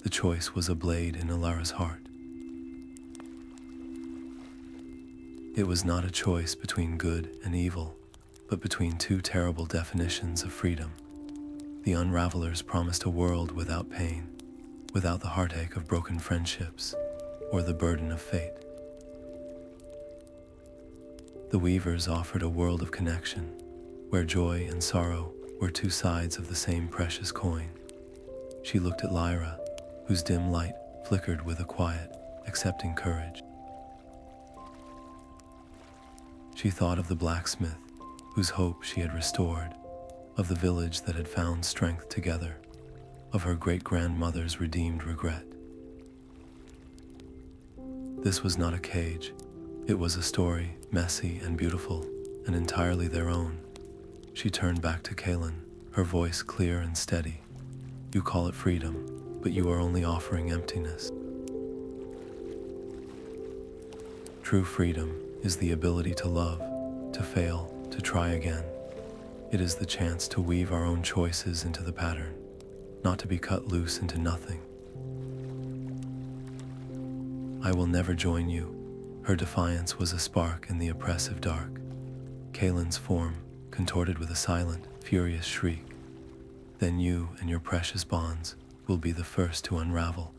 A: The choice was a blade in Alara's heart. It was not a choice between good and evil, but between two terrible definitions of freedom. The Unravelers promised a world without pain, without the heartache of broken friendships, or the burden of fate. The Weavers offered a world of connection, where joy and sorrow were two sides of the same precious coin. She looked at Lyra, whose dim light flickered with a quiet, accepting courage. She thought of the blacksmith, whose hope she had restored, of the village that had found strength together, of her great-grandmother's redeemed regret. This was not a cage. It was a story, messy and beautiful, and entirely their own. She turned back to Kalin, her voice clear and steady. "You call it freedom, but you are only offering emptiness. True freedom is the ability to love, to fail, to try again. It is the chance to weave our own choices into the pattern, not to be cut loose into nothing." "I will never join you." Her defiance was a spark in the oppressive dark. Kalin's form contorted with a silent, furious shriek. "Then you and your precious bonds will be the first to unravel."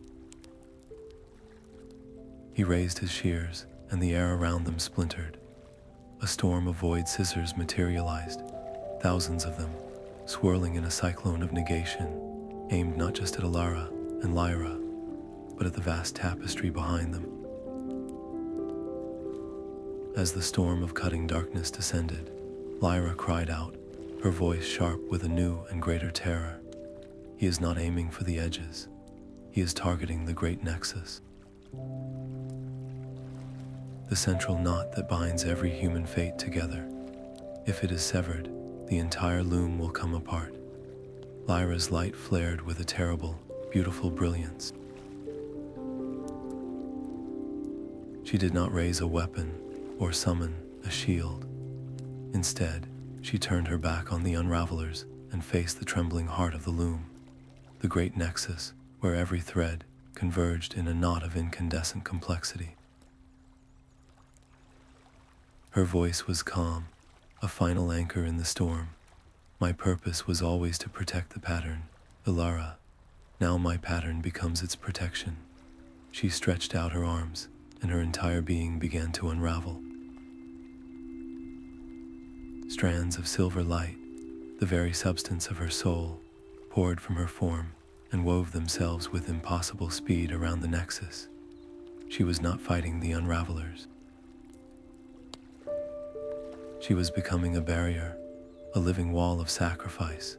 A: He raised his shears, and the air around them splintered. A storm of void scissors materialized, thousands of them, swirling in a cyclone of negation, aimed not just at Alara and Lyra, but at the vast tapestry behind them. As the storm of cutting darkness descended, Lyra cried out, her voice sharp with a new and greater terror. "He is not aiming for the edges. He is targeting the great nexus. The central knot that binds every human fate together. If it is severed, the entire loom will come apart." Lyra's light flared with a terrible, beautiful brilliance. She did not raise a weapon or summon a shield. Instead, she turned her back on the Unravelers and faced the trembling heart of the loom, the great nexus where every thread converged in a knot of incandescent complexity. Her voice was calm, a final anchor in the storm. "My purpose was always to protect the pattern, Elara. Now my pattern becomes its protection." She stretched out her arms, and her entire being began to unravel. Strands of silver light, the very substance of her soul, poured from her form and wove themselves with impossible speed around the nexus. She was not fighting the Unravelers. She was becoming a barrier, a living wall of sacrifice.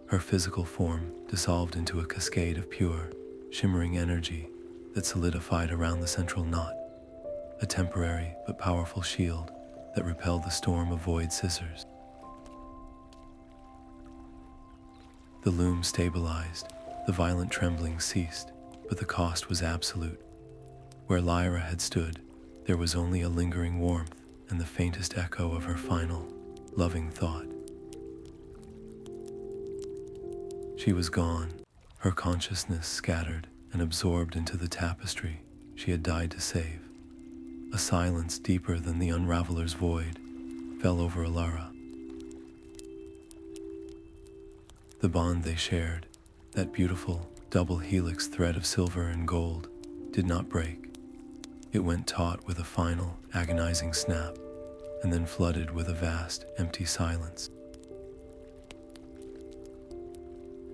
A: Her physical form dissolved into a cascade of pure, shimmering energy that solidified around the central knot, a temporary but powerful shield that repelled the storm of void scissors. The loom stabilized, the violent trembling ceased, but the cost was absolute. Where Lyra had stood, there was only a lingering warmth and the faintest echo of her final, loving thought. She was gone, her consciousness scattered and absorbed into the tapestry she had died to save. A silence deeper than the Unraveler's void fell over Alara. The bond they shared, that beautiful double helix thread of silver and gold, did not break. It went taut with a final, agonizing snap, and then flooded with a vast, empty silence.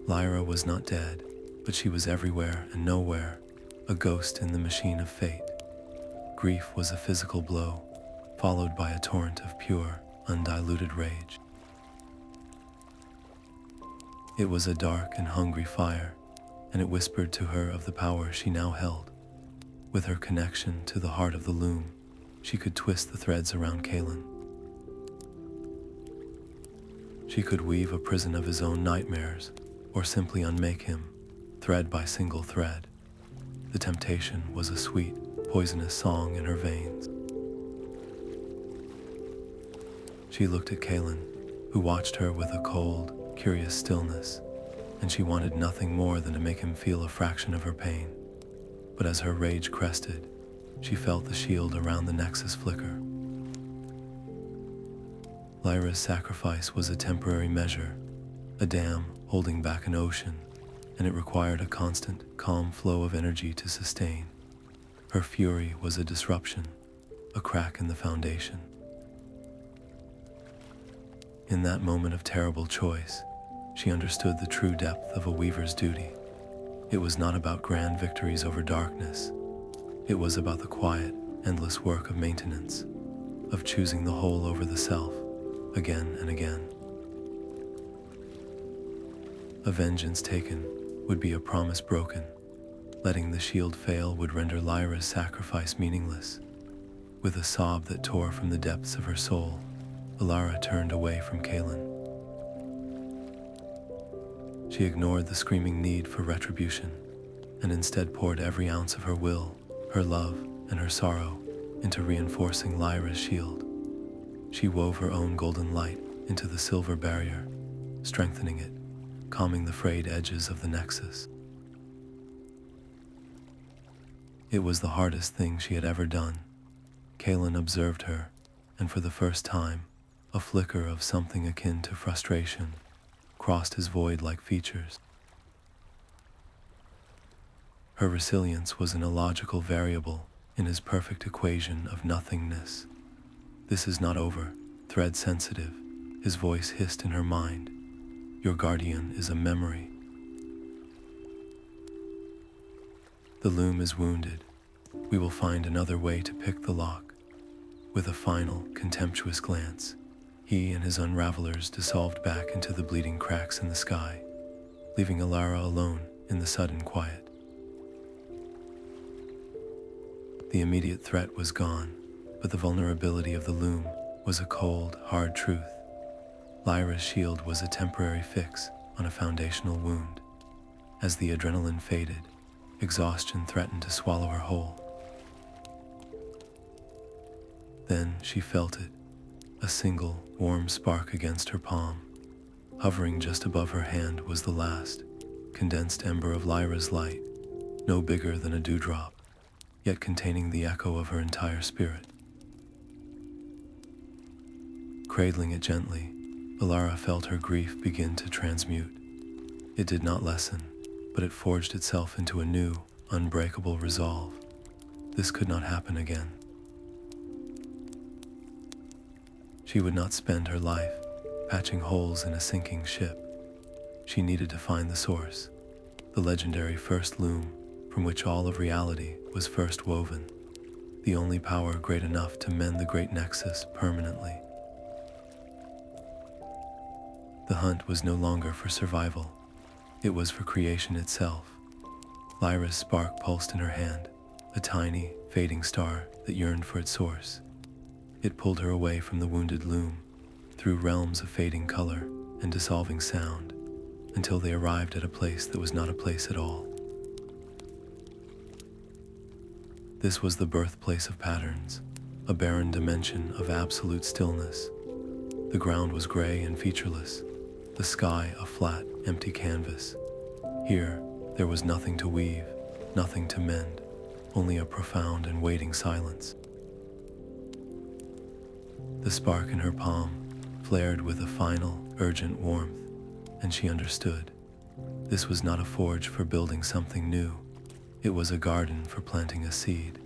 A: Lyra was not dead, but she was everywhere and nowhere, a ghost in the machine of fate. Grief was a physical blow, followed by a torrent of pure, undiluted rage. It was a dark and hungry fire, and it whispered to her of the power she now held. With her connection to the heart of the loom, she could twist the threads around Kalin. She could weave a prison of his own nightmares, or simply unmake him, thread by single thread. The temptation was a sweet, poisonous song in her veins. She looked at Kalin, who watched her with a cold, curious stillness, and she wanted nothing more than to make him feel a fraction of her pain. But as her rage crested, she felt the shield around the nexus flicker. Lyra's sacrifice was a temporary measure, a dam holding back an ocean, and it required a constant, calm flow of energy to sustain. Her fury was a disruption, a crack in the foundation. In that moment of terrible choice, she understood the true depth of a weaver's duty. It was not about grand victories over darkness. It was about the quiet, endless work of maintenance, of choosing the whole over the self, again and again. A vengeance taken would be a promise broken. Letting the shield fail would render Lyra's sacrifice meaningless. With a sob that tore from the depths of her soul, Alara turned away from Kalin. She ignored the screaming need for retribution, and instead poured every ounce of her will, her love, and her sorrow into reinforcing Lyra's shield. She wove her own golden light into the silver barrier, strengthening it, calming the frayed edges of the nexus. It was the hardest thing she had ever done. Kalin observed her, and for the first time, a flicker of something akin to frustration crossed his void-like features. Her resilience was an illogical variable in his perfect equation of nothingness. "This is not over, thread sensitive," his voice hissed in her mind. "Your guardian is a memory." "The loom is wounded. We will find another way to pick the lock." With a final, contemptuous glance, he and his Unravelers dissolved back into the bleeding cracks in the sky, leaving Alara alone in the sudden quiet. The immediate threat was gone, but the vulnerability of the loom was a cold, hard truth. Lyra's shield was a temporary fix on a foundational wound. As the adrenaline faded, exhaustion threatened to swallow her whole. Then she felt it, a single, warm spark against her palm. Hovering just above her hand was the last, condensed ember of Lyra's light, no bigger than a dewdrop, yet containing the echo of her entire spirit. Cradling it gently, Alara felt her grief begin to transmute. It did not lessen, but it forged itself into a new, unbreakable resolve. This could not happen again. She would not spend her life patching holes in a sinking ship. She needed to find the source, the legendary first loom from which all of reality was first woven, the only power great enough to mend the great nexus permanently. The hunt was no longer for survival. It was for creation itself. Lyra's spark pulsed in her hand, a tiny, fading star that yearned for its source. It pulled her away from the wounded loom, through realms of fading color and dissolving sound, until they arrived at a place that was not a place at all. This was the birthplace of patterns, a barren dimension of absolute stillness. The ground was gray and featureless, the sky a flat, empty canvas. Here, there was nothing to weave, nothing to mend, only a profound and waiting silence. The spark in her palm flared with a final, urgent warmth, and she understood. This was not a forge for building something new. It was a garden for planting a seed.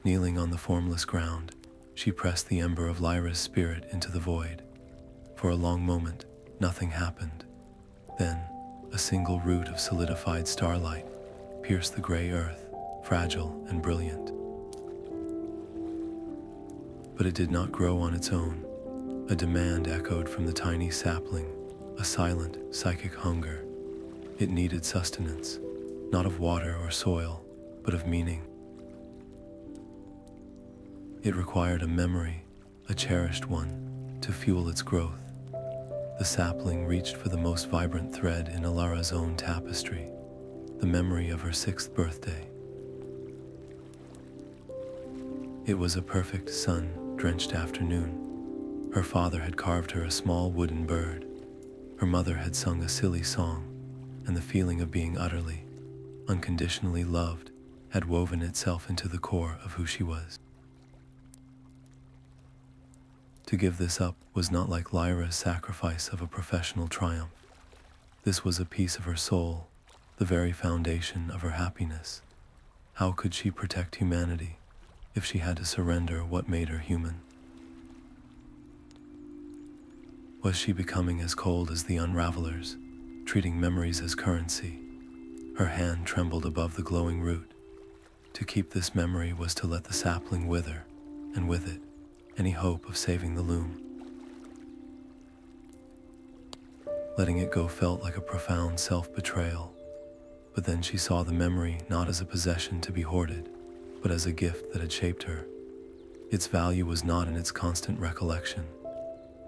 A: Kneeling on the formless ground, she pressed the ember of Lyra's spirit into the void. For a long moment, Nothing happened. Then, a single root of solidified starlight pierced the gray earth, fragile and brilliant. But it did not grow on its own. A demand echoed from the tiny sapling, a silent, psychic hunger. It needed sustenance, not of water or soil, but of meaning. It required a memory, a cherished one, to fuel its growth. The sapling reached for the most vibrant thread in Alara's own tapestry, the memory of her 6th birthday. It was a perfect sun-drenched afternoon. Her father had carved her a small wooden bird. Her mother had sung a silly song, and the feeling of being utterly, unconditionally loved had woven itself into the core of who she was. To give this up was not like Lyra's sacrifice of a professional triumph. This was a piece of her soul, the very foundation of her happiness. How could she protect humanity if she had to surrender what made her human? Was she becoming as cold as the Unravelers, treating memories as currency? Her hand trembled above the glowing root. To keep this memory was to let the sapling wither, and with it, any hope of saving the loom. Letting it go felt like a profound self-betrayal, but then she saw the memory not as a possession to be hoarded, but as a gift that had shaped her. Its value was not in its constant recollection,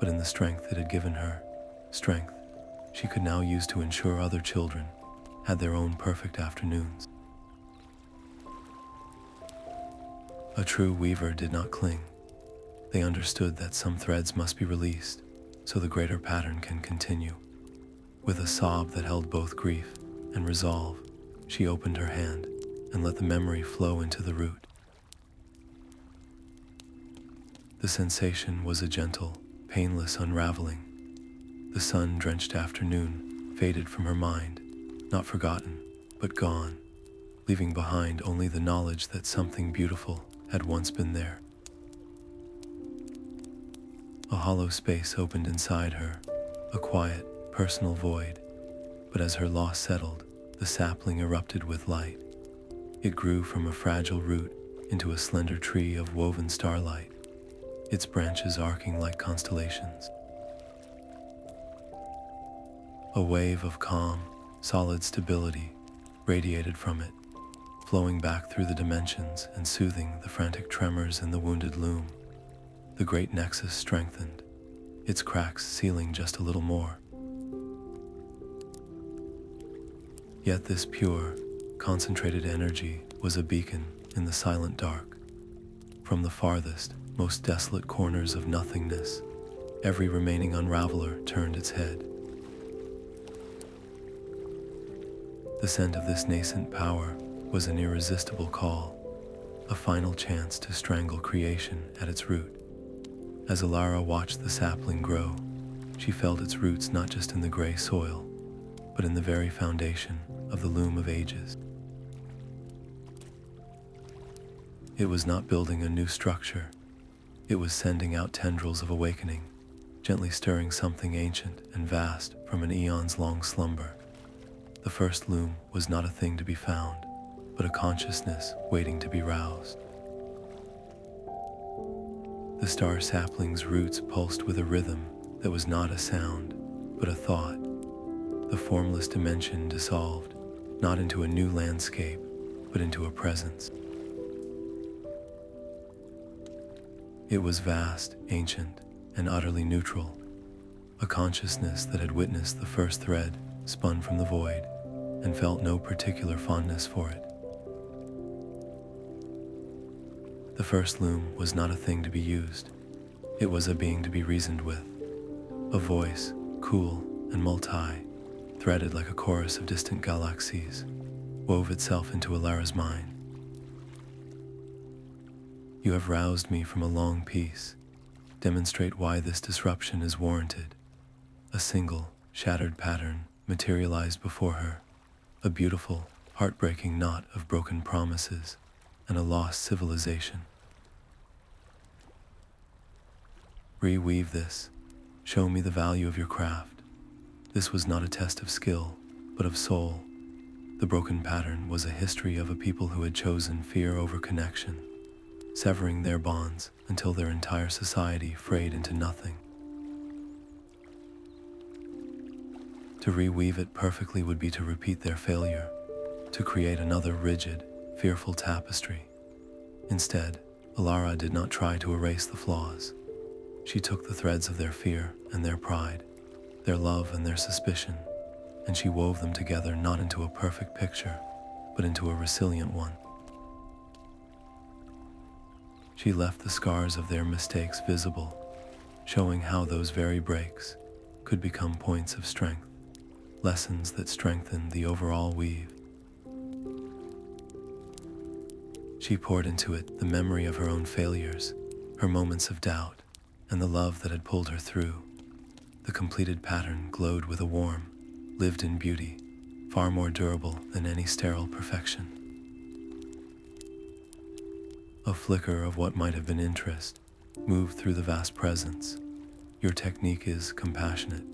A: but in the strength it had given her, strength she could now use to ensure other children had their own perfect afternoons. A true weaver did not cling. They understood that some threads must be released so the greater pattern can continue. With a sob that held both grief and resolve, she opened her hand and let the memory flow into the root. The sensation was a gentle, painless unraveling. The sun-drenched afternoon faded from her mind, not forgotten, but gone, leaving behind only the knowledge that something beautiful had once been there. A hollow space opened inside her, a quiet, personal void, but as her loss settled, the sapling erupted with light. It grew from a fragile root into a slender tree of woven starlight, its branches arcing like constellations. A wave of calm, solid stability radiated from it, flowing back through the dimensions and soothing the frantic tremors in the wounded loom. The great nexus strengthened, its cracks sealing just a little more. Yet this pure, concentrated energy was a beacon in the silent dark. From the farthest, most desolate corners of nothingness, every remaining Unraveler turned its head. The scent of this nascent power was an irresistible call, a final chance to strangle creation at its root. As Alara watched the sapling grow, she felt its roots not just in the gray soil, but in the very foundation of the loom of ages. It was not building a new structure. It was sending out tendrils of awakening, gently stirring something ancient and vast from an eon's long slumber. The first loom was not a thing to be found, but a consciousness waiting to be roused. The star sapling's roots pulsed with a rhythm that was not a sound, but a thought. The formless dimension dissolved, not into a new landscape, but into a presence. It was vast, ancient, and utterly neutral, a consciousness that had witnessed the first thread spun from the void and felt no particular fondness for it. The first loom was not a thing to be used. It was a being to be reasoned with. A voice, cool and multi-threaded like a chorus of distant galaxies, wove itself into Alara's mind. You have roused me from a long peace. Demonstrate why this disruption is warranted. A single, shattered pattern materialized before her, a beautiful, heartbreaking knot of broken promises and a lost civilization. Reweave this. Show me the value of your craft. This was not a test of skill, but of soul. The broken pattern was a history of a people who had chosen fear over connection, severing their bonds until their entire society frayed into nothing. To reweave it perfectly would be to repeat their failure, to create another rigid, fearful tapestry. Instead, Alara did not try to erase the flaws. She took the threads of their fear and their pride, their love and their suspicion, and she wove them together not into a perfect picture, but into a resilient one. She left the scars of their mistakes visible, showing how those very breaks could become points of strength, lessons that strengthened the overall weave. She poured into it the memory of her own failures, her moments of doubt, and the love that had pulled her through. The completed pattern glowed with a warm, lived-in beauty, far more durable than any sterile perfection. A flicker of what might have been interest moved through the vast presence. Your technique is compassionate,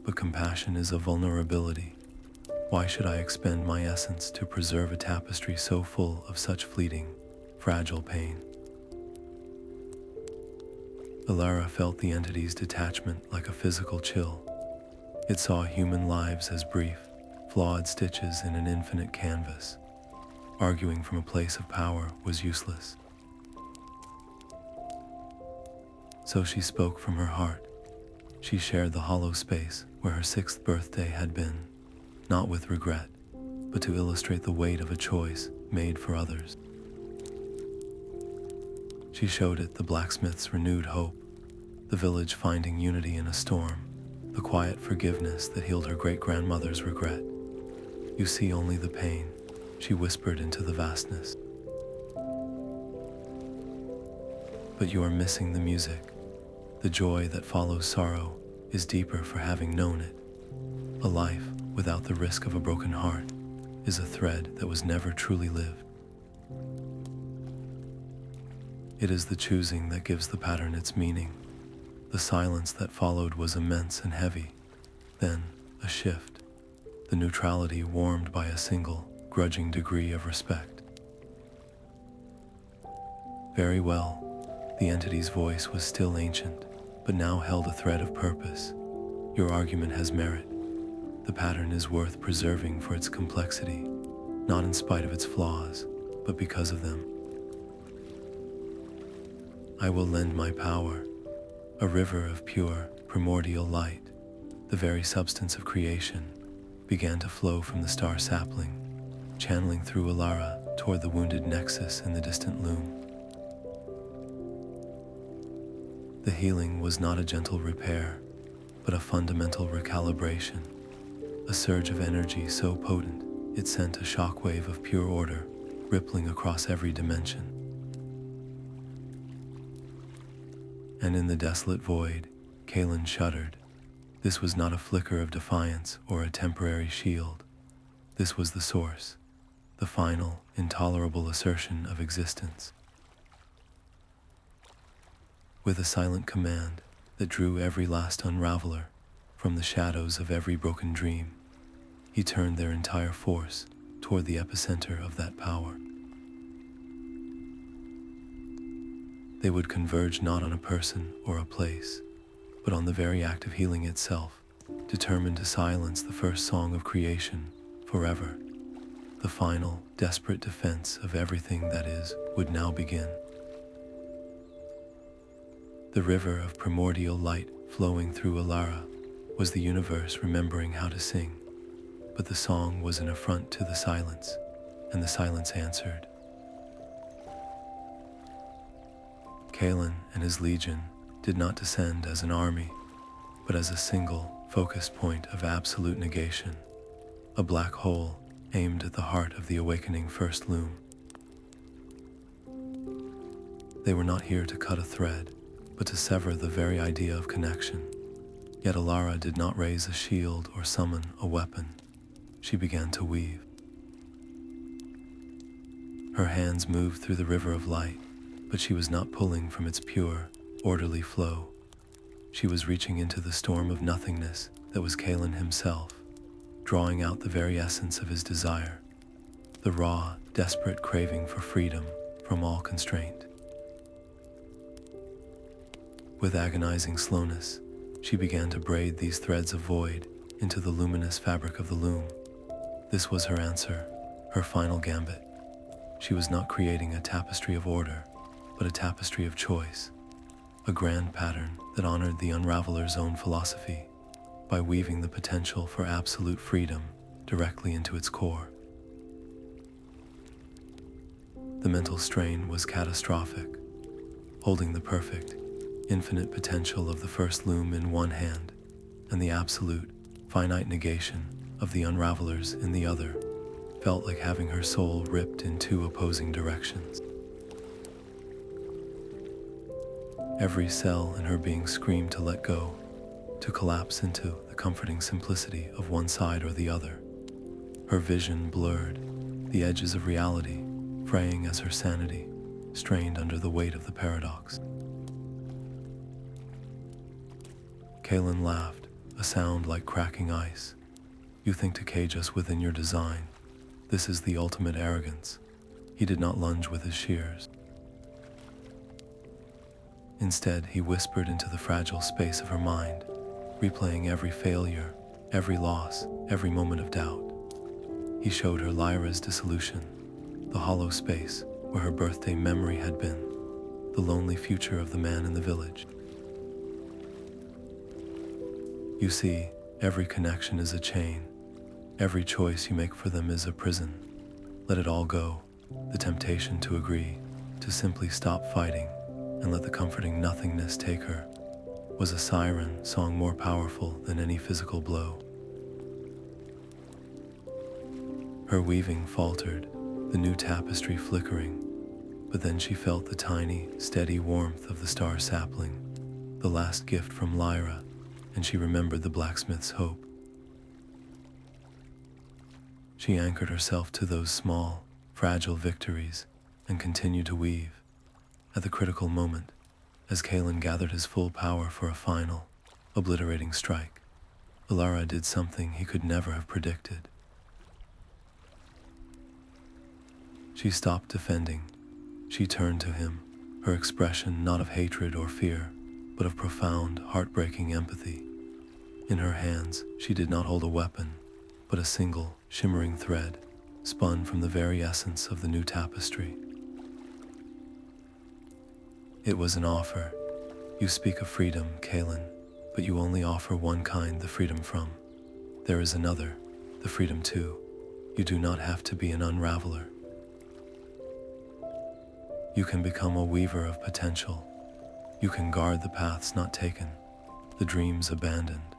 A: but compassion is a vulnerability. Why should I expend my essence to preserve a tapestry so full of such fleeting, fragile pain? Elara felt the entity's detachment like a physical chill. It saw human lives as brief, flawed stitches in an infinite canvas. Arguing from a place of power was useless. So she spoke from her heart. She shared the hollow space where her 6th birthday had been, not with regret, but to illustrate the weight of a choice made for others. She showed it the blacksmith's renewed hope, the village finding unity in a storm, the quiet forgiveness that healed her great-grandmother's regret. You see only the pain, she whispered into the vastness. But you are missing the music. The joy that follows sorrow is deeper for having known it. A life without the risk of a broken heart is a thread that was never truly lived. It is the choosing that gives the pattern its meaning. The silence that followed was immense and heavy. Then, a shift. The neutrality warmed by a single, grudging degree of respect. Very well. The entity's voice was still ancient, but now held a thread of purpose. Your argument has merit. The pattern is worth preserving for its complexity, not in spite of its flaws, but because of them. I will lend my power, a river of pure, primordial light, the very substance of creation, began to flow from the star sapling, channeling through Alara toward the wounded nexus in the distant Loom. The healing was not a gentle repair, but a fundamental recalibration, a surge of energy so potent it sent a shockwave of pure order rippling across every dimension. And in the desolate void, Kalin shuddered. This was not a flicker of defiance or a temporary shield. This was the source, the final, intolerable assertion of existence. With a silent command that drew every last Unraveler from the shadows of every broken dream, he turned their entire force toward the epicenter of that power. They would converge not on a person or a place, but on the very act of healing itself, determined to silence the first song of creation forever. The final, desperate defense of everything that is would now begin. The river of primordial light flowing through Alara was the universe remembering how to sing, but the song was an affront to the silence, and the silence answered. Kalin and his legion did not descend as an army, but as a single, focused point of absolute negation, a black hole aimed at the heart of the awakening first loom. They were not here to cut a thread, but to sever the very idea of connection. Yet Alara did not raise a shield or summon a weapon. She began to weave. Her hands moved through the river of light, but she was not pulling from its pure, orderly flow. She was reaching into the storm of nothingness that was Kalin himself, drawing out the very essence of his desire, the raw, desperate craving for freedom from all constraint. With agonizing slowness, she began to braid these threads of void into the luminous fabric of the loom. This was her answer, her final gambit. She was not creating a tapestry of order, but a tapestry of choice, a grand pattern that honored the Unraveler's own philosophy by weaving the potential for absolute freedom directly into its core. The mental strain was catastrophic, holding the perfect, infinite potential of the first loom in one hand and the absolute, finite negation of the Unravelers in the other felt like having her soul ripped in two opposing directions. Every cell in her being screamed to let go, to collapse into the comforting simplicity of one side or the other. Her vision blurred, the edges of reality fraying as her sanity strained under the weight of the paradox. Kalin laughed, a sound like cracking ice. You think to cage us within your design. This is the ultimate arrogance. He did not lunge with his shears. Instead, he whispered into the fragile space of her mind, replaying every failure, every loss, every moment of doubt. He showed her Lyra's dissolution, the hollow space where her birthday memory had been, the lonely future of the man in the village. You see, every connection is a chain. Every choice you make for them is a prison. Let it all go, the temptation to agree, to simply stop fighting and let the comforting nothingness take her, was a siren song more powerful than any physical blow. Her weaving faltered, the new tapestry flickering, but then she felt the tiny, steady warmth of the star sapling, the last gift from Lyra, and she remembered the blacksmith's hope. She anchored herself to those small, fragile victories and continued to weave. At the critical moment, as Kalin gathered his full power for a final, obliterating strike, Alara did something he could never have predicted. She stopped defending. She turned to him, her expression not of hatred or fear, but of profound, heartbreaking empathy. In her hands, she did not hold a weapon, but a single, shimmering thread, spun from the very essence of the new tapestry. It was an offer. You speak of freedom, Kalin, but you only offer one kind the freedom from. There is another, the freedom too. You do not have to be an Unraveler. You can become a weaver of potential. You can guard the paths not taken, the dreams abandoned,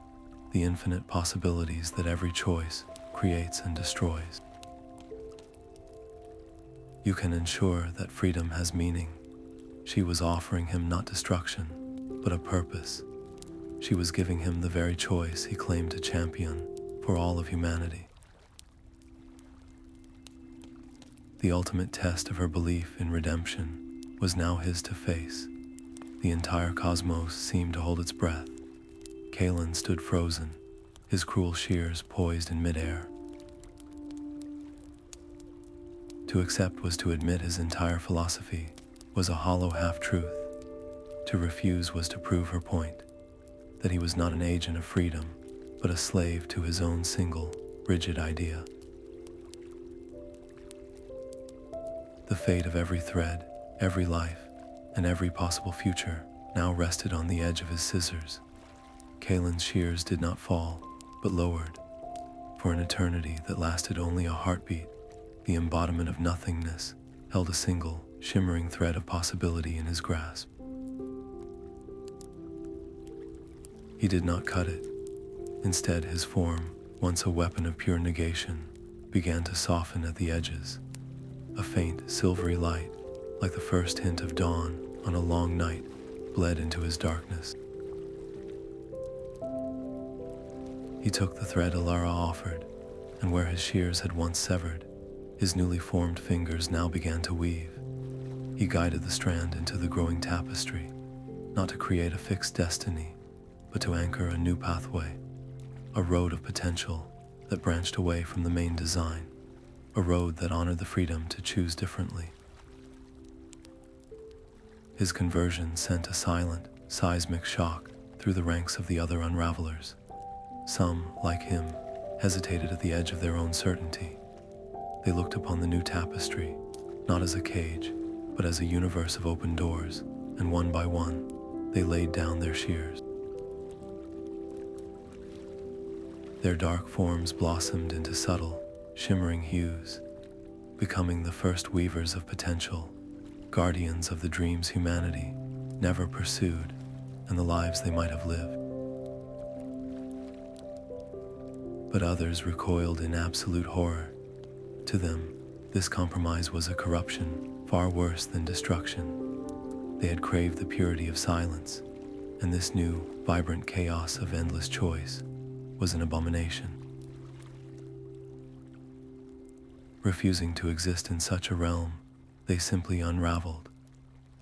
A: the infinite possibilities that every choice creates and destroys. You can ensure that freedom has meaning. She was offering him not destruction, but a purpose. She was giving him the very choice he claimed to champion for all of humanity. The ultimate test of her belief in redemption was now his to face. The entire cosmos seemed to hold its breath. Kalin stood frozen, his cruel shears poised in midair. To accept was to admit his entire philosophy was a hollow half-truth. To refuse was to prove her point, that he was not an agent of freedom, but a slave to his own single, rigid idea. The fate of every thread, every life, and every possible future now rested on the edge of his scissors. Kalin's shears did not fall, but lowered. For an eternity that lasted only a heartbeat, the embodiment of nothingness held a single, shimmering thread of possibility in his grasp. He did not cut it. Instead, his form, once a weapon of pure negation, began to soften at the edges. A faint, silvery light, like the first hint of dawn on a long night, bled into his darkness. He took the thread Alara offered, and where his shears had once severed, his newly formed fingers now began to weave. He guided the strand into the growing tapestry, not to create a fixed destiny, but to anchor a new pathway. a road of potential that branched away from the main design, a road that honored the freedom to choose differently. His conversion sent a silent, seismic shock through the ranks of the other Unravelers. Some, like him, hesitated at the edge of their own certainty. They looked upon the new tapestry, not as a cage, but as a universe of open doors, and one by one, they laid down their shears. Their dark forms blossomed into subtle, shimmering hues, becoming the first weavers of potential, guardians of the dreams humanity never pursued and the lives they might have lived. But others recoiled in absolute horror. To them, this compromise was a corruption far worse than destruction. They had craved the purity of silence, and this new, vibrant chaos of endless choice was an abomination. Refusing to exist in such a realm, they simply unraveled.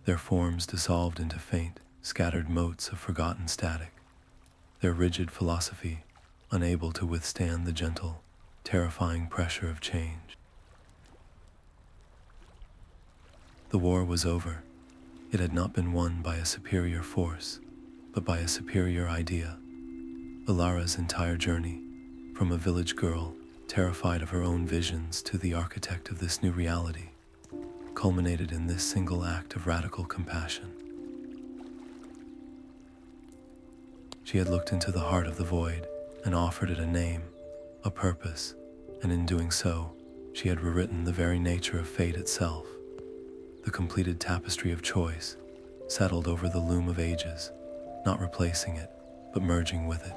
A: Their forms dissolved into faint, scattered motes of forgotten static. Their rigid philosophy unable to withstand the gentle, terrifying pressure of change. The war was over. It had not been won by a superior force, but by a superior idea. Alara's entire journey, from a village girl terrified of her own visions to the architect of this new reality, culminated in this single act of radical compassion. She had looked into the heart of the void and offered it a name, a purpose, and in doing so, she had rewritten the very nature of fate itself. The completed Tapestry of Choice settled over the loom of ages, not replacing it, but merging with it.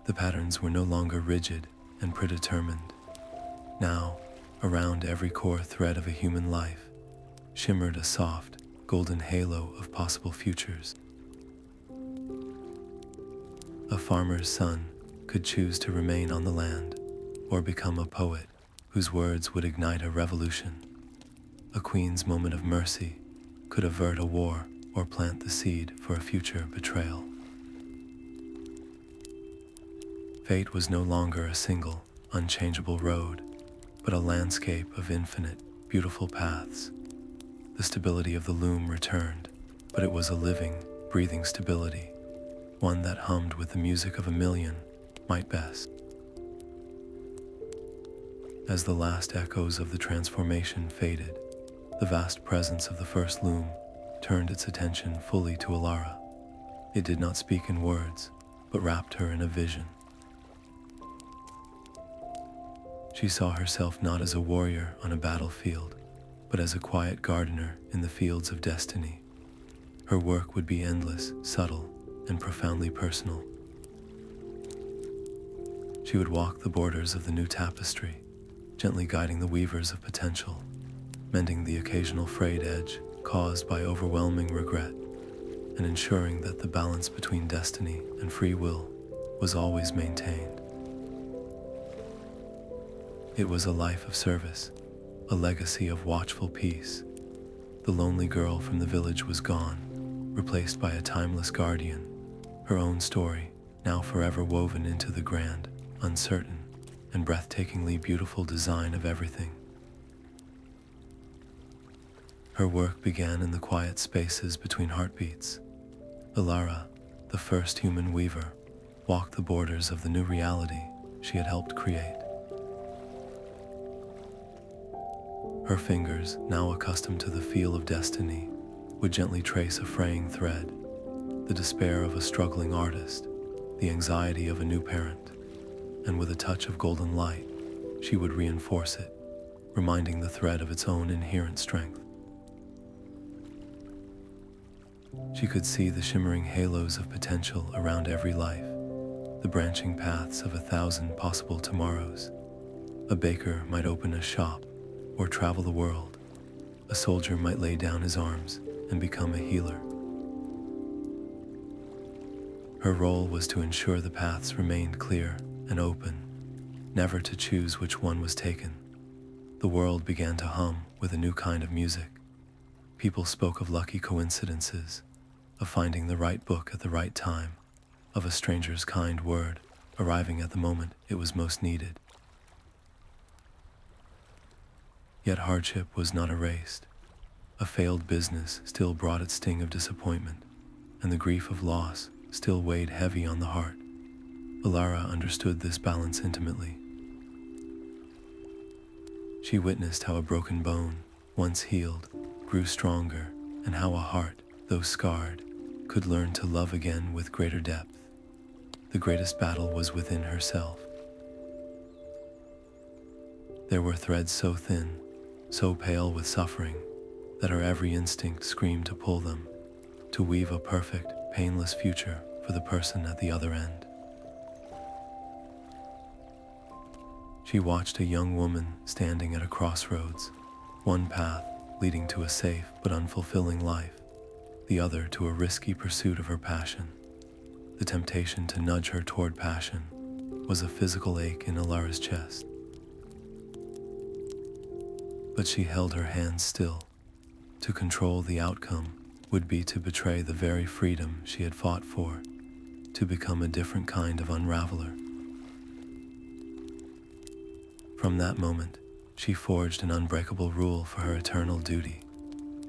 A: The patterns were no longer rigid and predetermined. Now, around every core thread of a human life, shimmered a soft, golden halo of possible futures. A farmer's son could choose to remain on the land, or become a poet whose words would ignite a revolution. A queen's moment of mercy could avert a war or plant the seed for a future betrayal. Fate was no longer a single, unchangeable road, but a landscape of infinite, beautiful paths. The stability of the loom returned, but it was a living, breathing stability, one that hummed with the music of a million might best. As the last echoes of the transformation faded, the vast presence of the first loom turned its attention fully to Alara. It did not speak in words, but wrapped her in a vision. She saw herself not as a warrior on a battlefield, but as a quiet gardener in the fields of destiny. Her work would be endless, subtle, and profoundly personal. She would walk the borders of the new tapestry, gently guiding the weavers of potential, mending the occasional frayed edge caused by overwhelming regret, and ensuring that the balance between destiny and free will was always maintained. It was a life of service, a legacy of watchful peace. The lonely girl from the village was gone, replaced by a timeless guardian, her own story now forever woven into the grand, uncertain, and breathtakingly beautiful design of everything. Her work began in the quiet spaces between heartbeats. Elara, the first human weaver, walked the borders of the new reality she had helped create. Her fingers, now accustomed to the feel of destiny, would gently trace a fraying thread, the despair of a struggling artist, the anxiety of a new parent, and with a touch of golden light, she would reinforce it, reminding the thread of its own inherent strength. She could see the shimmering halos of potential around every life, the branching paths of 1,000 possible tomorrows. A baker might open a shop or travel the world. A soldier might lay down his arms and become a healer. Her role was to ensure the paths remained clear and open, never to choose which one was taken. The world began to hum with a new kind of music. People spoke of lucky coincidences, of finding the right book at the right time, of a stranger's kind word, arriving at the moment it was most needed. Yet hardship was not erased. A failed business still brought its sting of disappointment, and the grief of loss still weighed heavy on the heart. Alara understood this balance intimately. She witnessed how a broken bone, once healed, grew stronger, and how a heart, though scarred, could learn to love again with greater depth. The greatest battle was within herself. There were threads so thin, so pale with suffering, that her every instinct screamed to pull them, to weave a perfect, painless future for the person at the other end. She watched a young woman standing at a crossroads, one path leading to a safe but unfulfilling life, the other to a risky pursuit of her passion. The temptation to nudge her toward passion was a physical ache in Alara's chest. But she held her hands still. To control the outcome would be to betray the very freedom she had fought for, to become a different kind of Unraveler. From that moment, she forged an unbreakable rule for her eternal duty.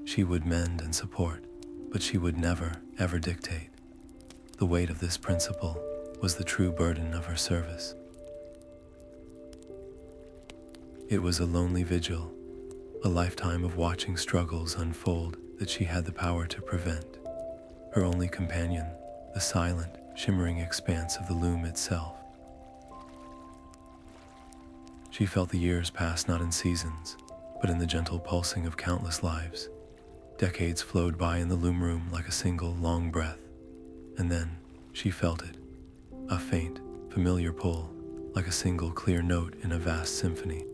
A: She would mend and support, but she would never, ever dictate. The weight of this principle was the true burden of her service. It was a lonely vigil, a lifetime of watching struggles unfold that she had the power to prevent. Her only companion, the silent, shimmering expanse of the loom itself. She felt the years pass not in seasons, but in the gentle pulsing of countless lives. Decades flowed by in the loom room like a single long breath, and then she felt it, a faint, familiar pull, like a single clear note in a vast symphony.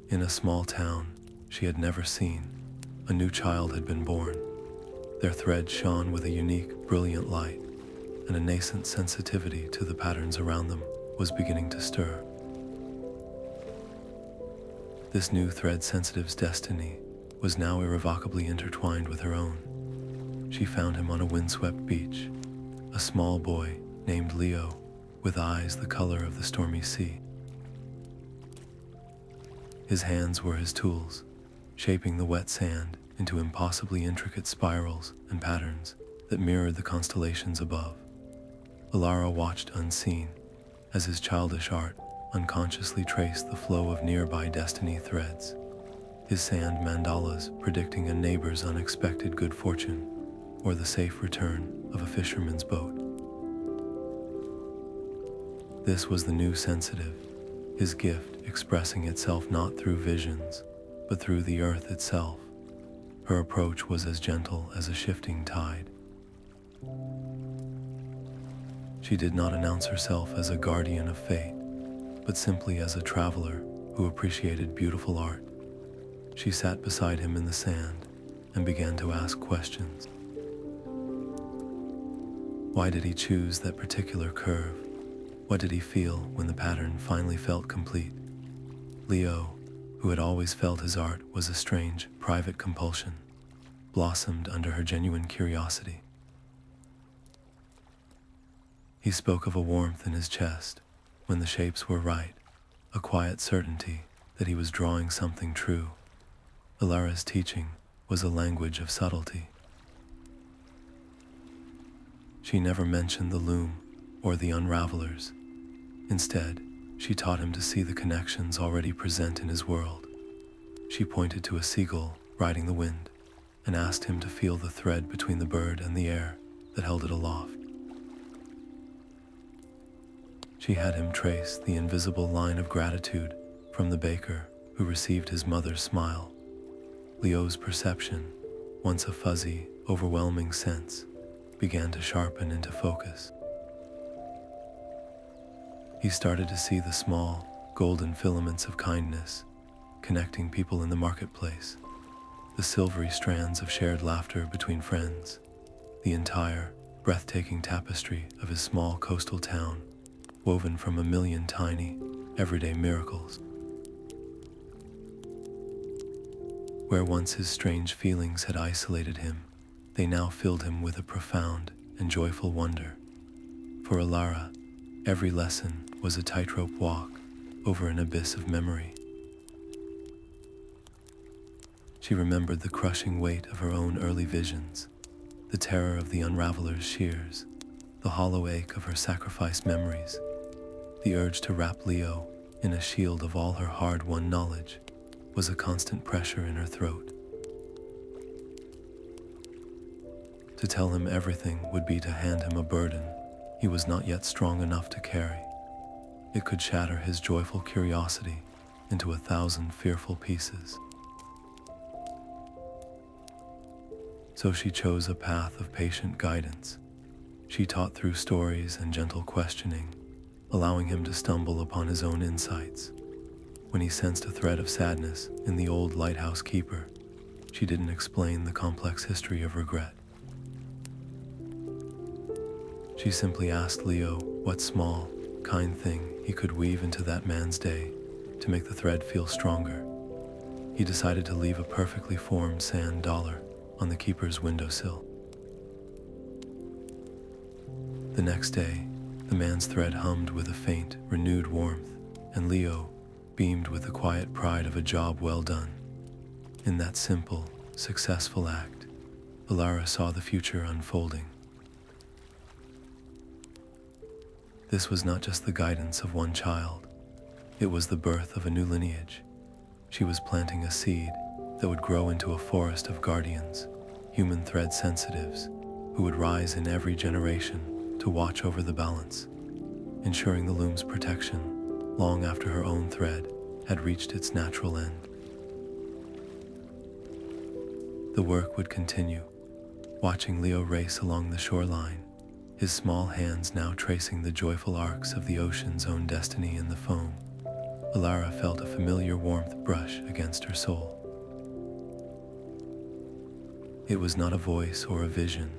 A: In a small town she had never seen, a new child had been born. Their thread shone with a unique, brilliant light, and a nascent sensitivity to the patterns around them was beginning to stir. This new thread-sensitive's destiny was now irrevocably intertwined with her own. She found him on a windswept beach, a small boy named Leo, with eyes the color of the stormy sea. His hands were his tools, shaping the wet sand into impossibly intricate spirals and patterns that mirrored the constellations above. Alara watched unseen, as his childish art unconsciously traced the flow of nearby destiny threads, his sand mandalas predicting a neighbor's unexpected good fortune or the safe return of a fisherman's boat. This was the new sensitive, his gift expressing itself not through visions, but through the earth itself. Her approach was as gentle as a shifting tide. She did not announce herself as a guardian of fate, but simply as a traveler who appreciated beautiful art. She sat beside him in the sand and began to ask questions. Why did he choose that particular curve? What did he feel when the pattern finally felt complete? Leo, who had always felt his art was a strange, private compulsion, blossomed under her genuine curiosity. He spoke of a warmth in his chest when the shapes were right, a quiet certainty that he was drawing something true. Alara's teaching was a language of subtlety. She never mentioned the loom or the Unravelers. Instead, she taught him to see the connections already present in his world. She pointed to a seagull riding the wind and asked him to feel the thread between the bird and the air that held it aloft. She had him trace the invisible line of gratitude from the baker who received his mother's smile. Leo's perception, once a fuzzy, overwhelming sense, began to sharpen into focus. He started to see the small, golden filaments of kindness connecting people in the marketplace, the silvery strands of shared laughter between friends, the entire, breathtaking tapestry of his small coastal town, woven from a million tiny, everyday miracles. Where once his strange feelings had isolated him, They now filled him with a profound and joyful wonder. For Alara, every lesson was a tightrope walk over an abyss of memory. She remembered the crushing weight of her own early visions, the terror of the Unraveler's shears, the hollow ache of her sacrificed memories. The urge to wrap Leo in a shield of all her hard-won knowledge was a constant pressure in her throat. To tell him everything would be to hand him a burden he was not yet strong enough to carry. It could shatter his joyful curiosity into 1,000 fearful pieces. So she chose a path of patient guidance. She taught through stories and gentle questioning, allowing him to stumble upon his own insights. When he sensed a thread of sadness in the old lighthouse keeper, she didn't explain the complex history of regret. She simply asked Leo what small, kind thing he could weave into that man's day to make the thread feel stronger. He decided to leave a perfectly formed sand dollar on the keeper's windowsill. The next day, the man's thread hummed with a faint, renewed warmth, and Leo beamed with the quiet pride of a job well done. In that simple, successful act, Alara saw the future unfolding. This was not just the guidance of one child, it was the birth of a new lineage. She was planting a seed that would grow into a forest of guardians, human thread sensitives, who would rise in every generation to watch over the balance, ensuring the loom's protection long after her own thread had reached its natural end. The work would continue, watching Leo race along the shoreline, his small hands now tracing the joyful arcs of the ocean's own destiny in the foam. Alara felt a familiar warmth brush against her soul. It was not a voice or a vision,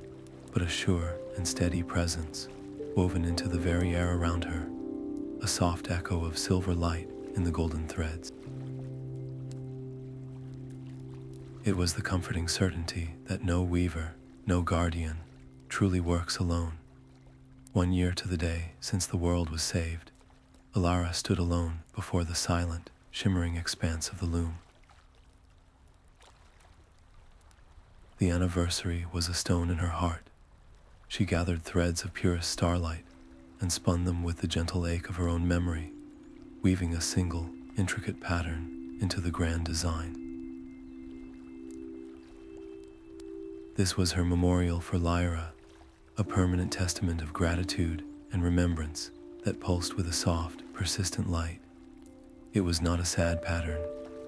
A: but a sure and steady presence, woven into the very air around her, a soft echo of silver light in the golden threads. It was the comforting certainty that no weaver, no guardian, truly works alone. 1 year to the day since the world was saved, Alara stood alone before the silent, shimmering expanse of the loom. The anniversary was a stone in her heart. She gathered threads of purest starlight and spun them with the gentle ache of her own memory, weaving a single, intricate pattern into the grand design. This was her memorial for Lyra, a permanent testament of gratitude and remembrance that pulsed with a soft, persistent light. It was not a sad pattern,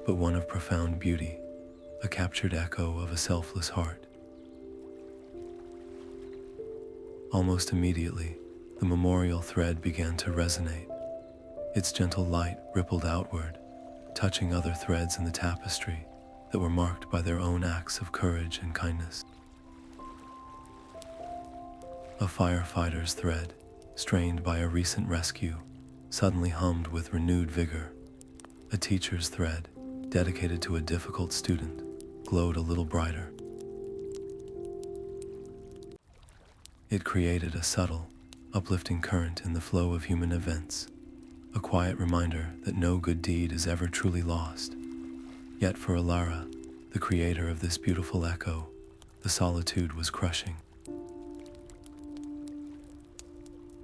A: but one of profound beauty, a captured echo of a selfless heart. Almost immediately, the memorial thread began to resonate. Its gentle light rippled outward, touching other threads in the tapestry that were marked by their own acts of courage and kindness. A firefighter's thread, strained by a recent rescue, suddenly hummed with renewed vigor. A teacher's thread, dedicated to a difficult student, glowed a little brighter. It created a subtle, uplifting current in the flow of human events, a quiet reminder that no good deed is ever truly lost. Yet for Alara, the creator of this beautiful echo, the solitude was crushing.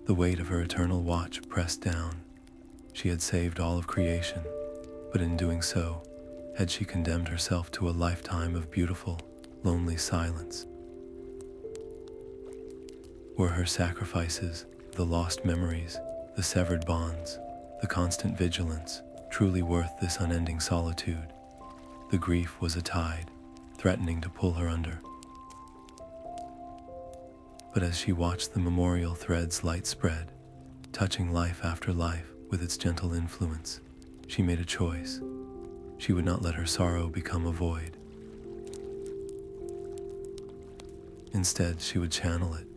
A: The weight of her eternal watch pressed down. She had saved all of creation, but in doing so, had she condemned herself to a lifetime of beautiful, lonely silence? Were her sacrifices, the lost memories, the severed bonds, the constant vigilance, truly worth this unending solitude? The grief was a tide, threatening to pull her under. But as she watched the memorial thread's light spread, touching life after life with its gentle influence, she made a choice. She would not let her sorrow become a void. Instead, she would channel it.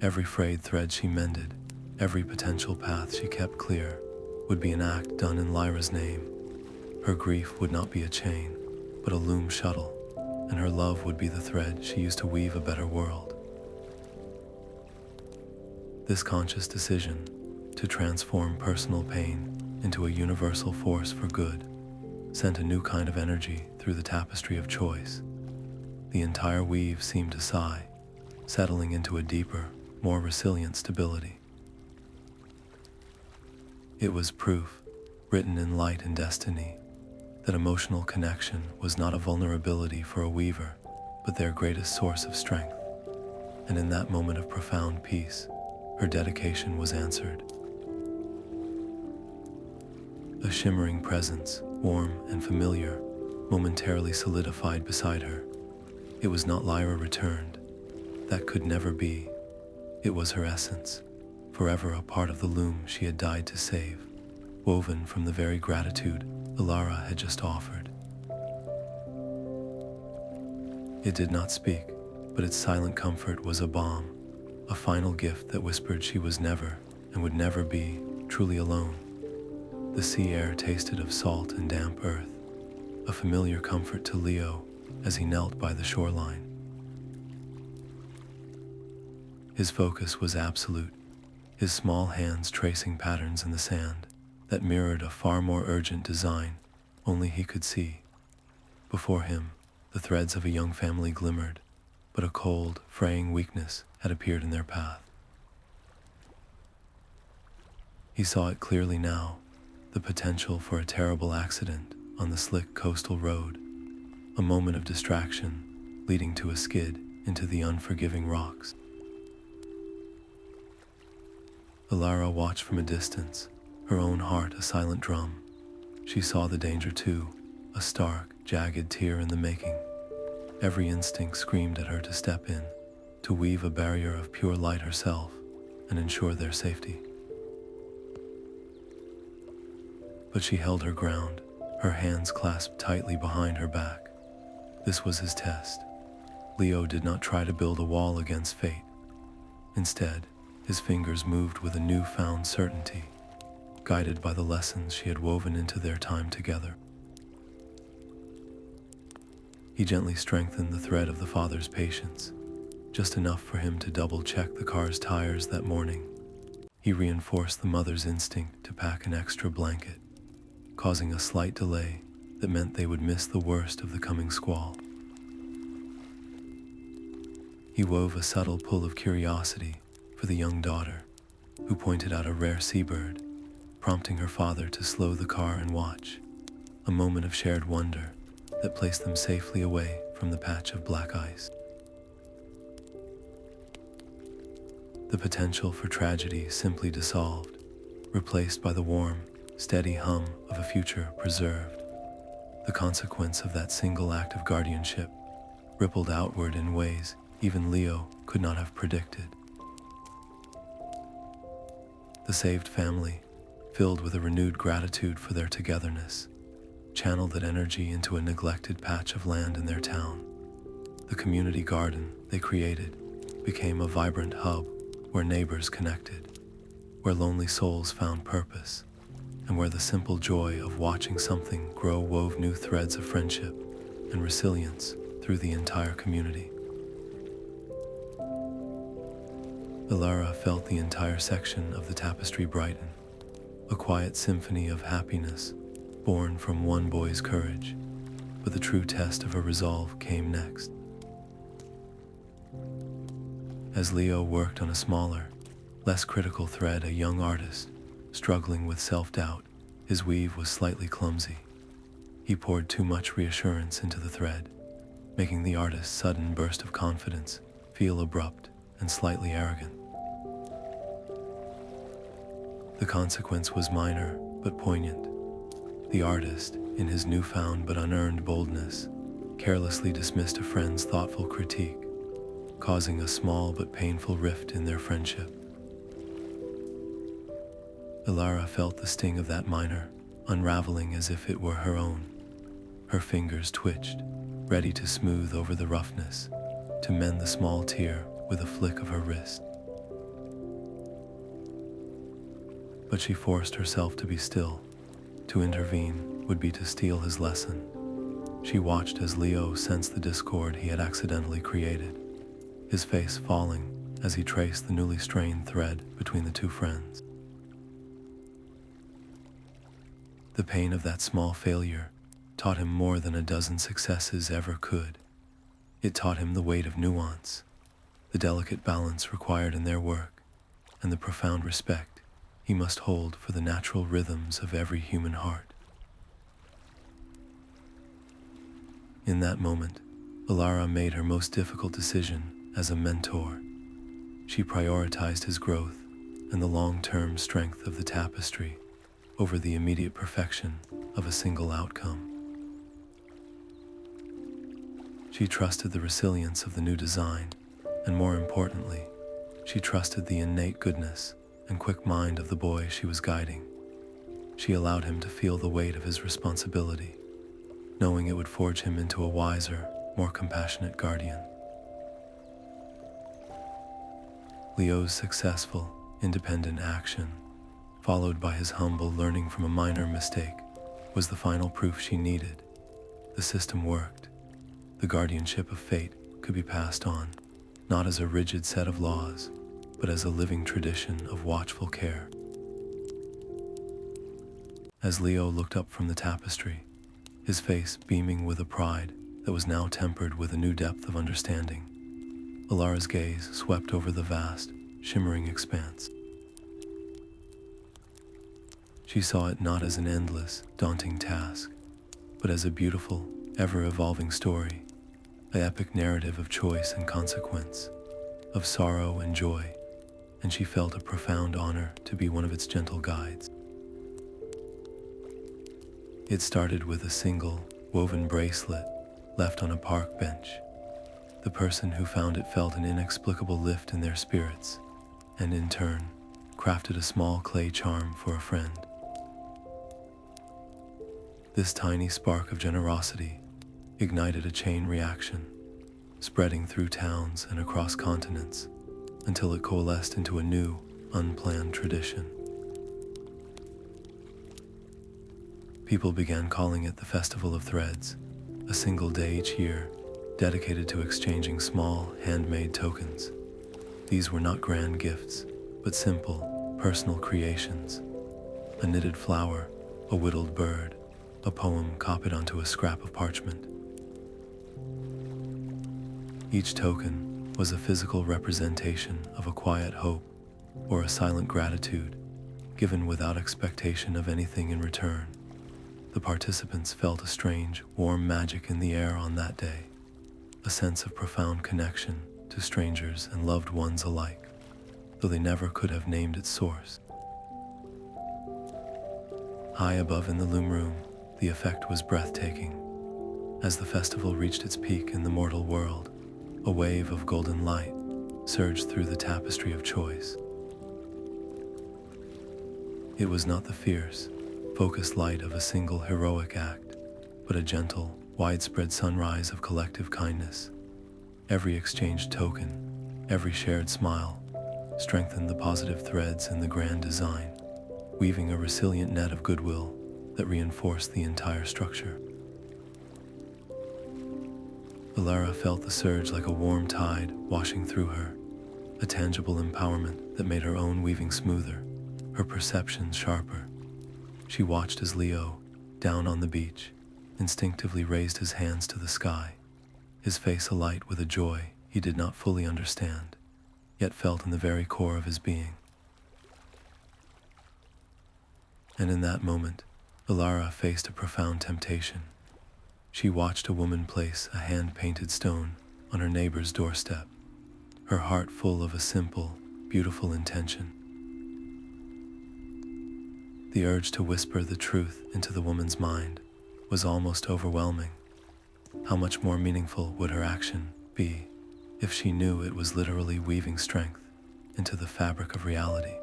A: Every frayed thread she mended, every potential path she kept clear, would be an act done in Lyra's name. Her grief would not be a chain, but a loom shuttle, and her love would be the thread she used to weave a better world. This conscious decision to transform personal pain into a universal force for good sent a new kind of energy through the Tapestry of Choice. The entire weave seemed to sigh, settling into a deeper, more resilient stability. It was proof, written in light and destiny, that emotional connection was not a vulnerability for a weaver, but their greatest source of strength. And in that moment of profound peace, her dedication was answered. A shimmering presence, warm and familiar, momentarily solidified beside her. It was not Lyra returned. That could never be. It was her essence, forever a part of the loom she had died to save, woven from the very gratitude Alara had just offered. It did not speak, but its silent comfort was a balm, a final gift that whispered she was never, and would never be, truly alone. The sea air tasted of salt and damp earth, a familiar comfort to Leo as he knelt by the shoreline. His focus was absolute, his small hands tracing patterns in the sand that mirrored a far more urgent design only he could see. Before him, the threads of a young family glimmered, but a cold, fraying weakness had appeared in their path. He saw it clearly now, the potential for a terrible accident on the slick coastal road, a moment of distraction leading to a skid into the unforgiving rocks. Alara watched from a distance, her own heart a silent drum. She saw the danger too, a stark, jagged tear in the making. Every instinct screamed at her to step in, to weave a barrier of pure light herself and ensure their safety. But she held her ground, her hands clasped tightly behind her back. This was his test. Leo did not try to build a wall against fate. Instead, his fingers moved with a newfound certainty, guided by the lessons she had woven into their time together. He gently strengthened the thread of the father's patience, just enough for him to double-check the car's tires that morning. He reinforced the mother's instinct to pack an extra blanket, causing a slight delay that meant they would miss the worst of the coming squall. He wove a subtle pull of curiosity for the young daughter, who pointed out a rare seabird, prompting her father to slow the car and watch, a moment of shared wonder that placed them safely away from the patch of black ice. The potential for tragedy simply dissolved, replaced by the warm, steady hum of a future preserved. The consequence of that single act of guardianship rippled outward in ways even Leo could not have predicted. The saved family, filled with a renewed gratitude for their togetherness, channeled that energy into a neglected patch of land in their town. The community garden they created became a vibrant hub where neighbors connected, where lonely souls found purpose, and where the simple joy of watching something grow wove new threads of friendship and resilience through the entire community. Elara felt the entire section of the tapestry brighten, a quiet symphony of happiness born from one boy's courage, but the true test of her resolve came next. As Leo worked on a smaller, less critical thread, a young artist, struggling with self-doubt, his weave was slightly clumsy. He poured too much reassurance into the thread, making the artist's sudden burst of confidence feel abrupt and slightly arrogant. The consequence was minor but poignant. The artist, in his newfound but unearned boldness, carelessly dismissed a friend's thoughtful critique, causing a small but painful rift in their friendship. Elara felt the sting of that minor, unraveling as if it were her own. Her fingers twitched, ready to smooth over the roughness, to mend the small tear with a flick of her wrist. But she forced herself to be still. To intervene would be to steal his lesson. She watched as Leo sensed the discord he had accidentally created, his face falling as he traced the newly strained thread between the two friends. The pain of that small failure taught him more than a dozen successes ever could. It taught him the weight of nuance, the delicate balance required in their work, and the profound respect he must hold for the natural rhythms of every human heart. In that moment, Alara made her most difficult decision as a mentor. She prioritized his growth and the long-term strength of the tapestry over the immediate perfection of a single outcome. She trusted the resilience of the new design, and more importantly, she trusted the innate goodness and quick mind of the boy she was guiding. She allowed him to feel the weight of his responsibility, knowing it would forge him into a wiser, more compassionate guardian. Leo's successful, independent action, followed by his humble learning from a minor mistake, was the final proof she needed. The system worked. The guardianship of fate could be passed on, not as a rigid set of laws, but as a living tradition of watchful care. As Leo looked up from the tapestry, his face beaming with a pride that was now tempered with a new depth of understanding, Alara's gaze swept over the vast, shimmering expanse. She saw it not as an endless, daunting task, but as a beautiful, ever-evolving story, an epic narrative of choice and consequence, of sorrow and joy, and she felt a profound honor to be one of its gentle guides. It started with a single, woven bracelet left on a park bench. The person who found it felt an inexplicable lift in their spirits, and in turn, crafted a small clay charm for a friend. This tiny spark of generosity ignited a chain reaction, spreading through towns and across continents until it coalesced into a new, unplanned tradition. People began calling it the Festival of Threads, a single day each year dedicated to exchanging small, handmade tokens. These were not grand gifts, but simple, personal creations. A knitted flower, a whittled bird, a poem copied onto a scrap of parchment. Each token was a physical representation of a quiet hope or a silent gratitude, given without expectation of anything in return. The participants felt a strange, warm magic in the air on that day, a sense of profound connection to strangers and loved ones alike, though they never could have named its source. High above in the Loom room, the effect was breathtaking. As the festival reached its peak in the mortal world, a wave of golden light surged through the Tapestry of Choice. It was not the fierce, focused light of a single heroic act, but a gentle, widespread sunrise of collective kindness. Every exchanged token, every shared smile, strengthened the positive threads in the grand design, weaving a resilient net of goodwill that reinforced the entire structure. Elara felt the surge like a warm tide washing through her, a tangible empowerment that made her own weaving smoother, her perceptions sharper. She watched as Leo, down on the beach, instinctively raised his hands to the sky, his face alight with a joy he did not fully understand, yet felt in the very core of his being. And in that moment, Alara faced a profound temptation. She watched a woman place a hand-painted stone on her neighbor's doorstep, her heart full of a simple, beautiful intention. The urge to whisper the truth into the woman's mind was almost overwhelming. How much more meaningful would her action be if she knew it was literally weaving strength into the fabric of reality?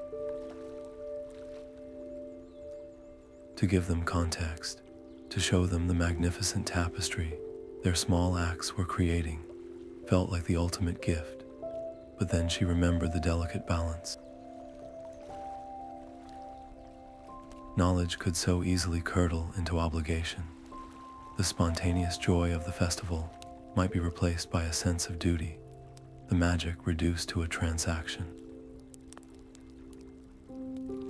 A: To give them context, to show them the magnificent tapestry their small acts were creating, felt like the ultimate gift, but then she remembered the delicate balance. Knowledge could so easily curdle into obligation. The spontaneous joy of the festival might be replaced by a sense of duty, the magic reduced to a transaction.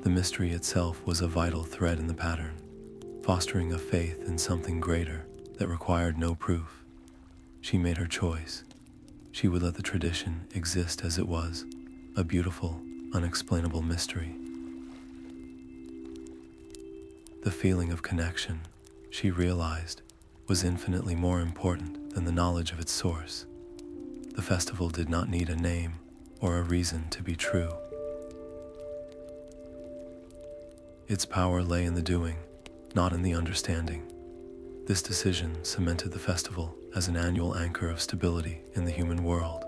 A: The mystery itself was a vital thread in the pattern, fostering a faith in something greater that required no proof. She made her choice. She would let the tradition exist as it was, a beautiful, unexplainable mystery. The feeling of connection, she realized, was infinitely more important than the knowledge of its source. The festival did not need a name or a reason to be true. Its power lay in the doing, not in the understanding. This decision cemented the festival as an annual anchor of stability in the human world.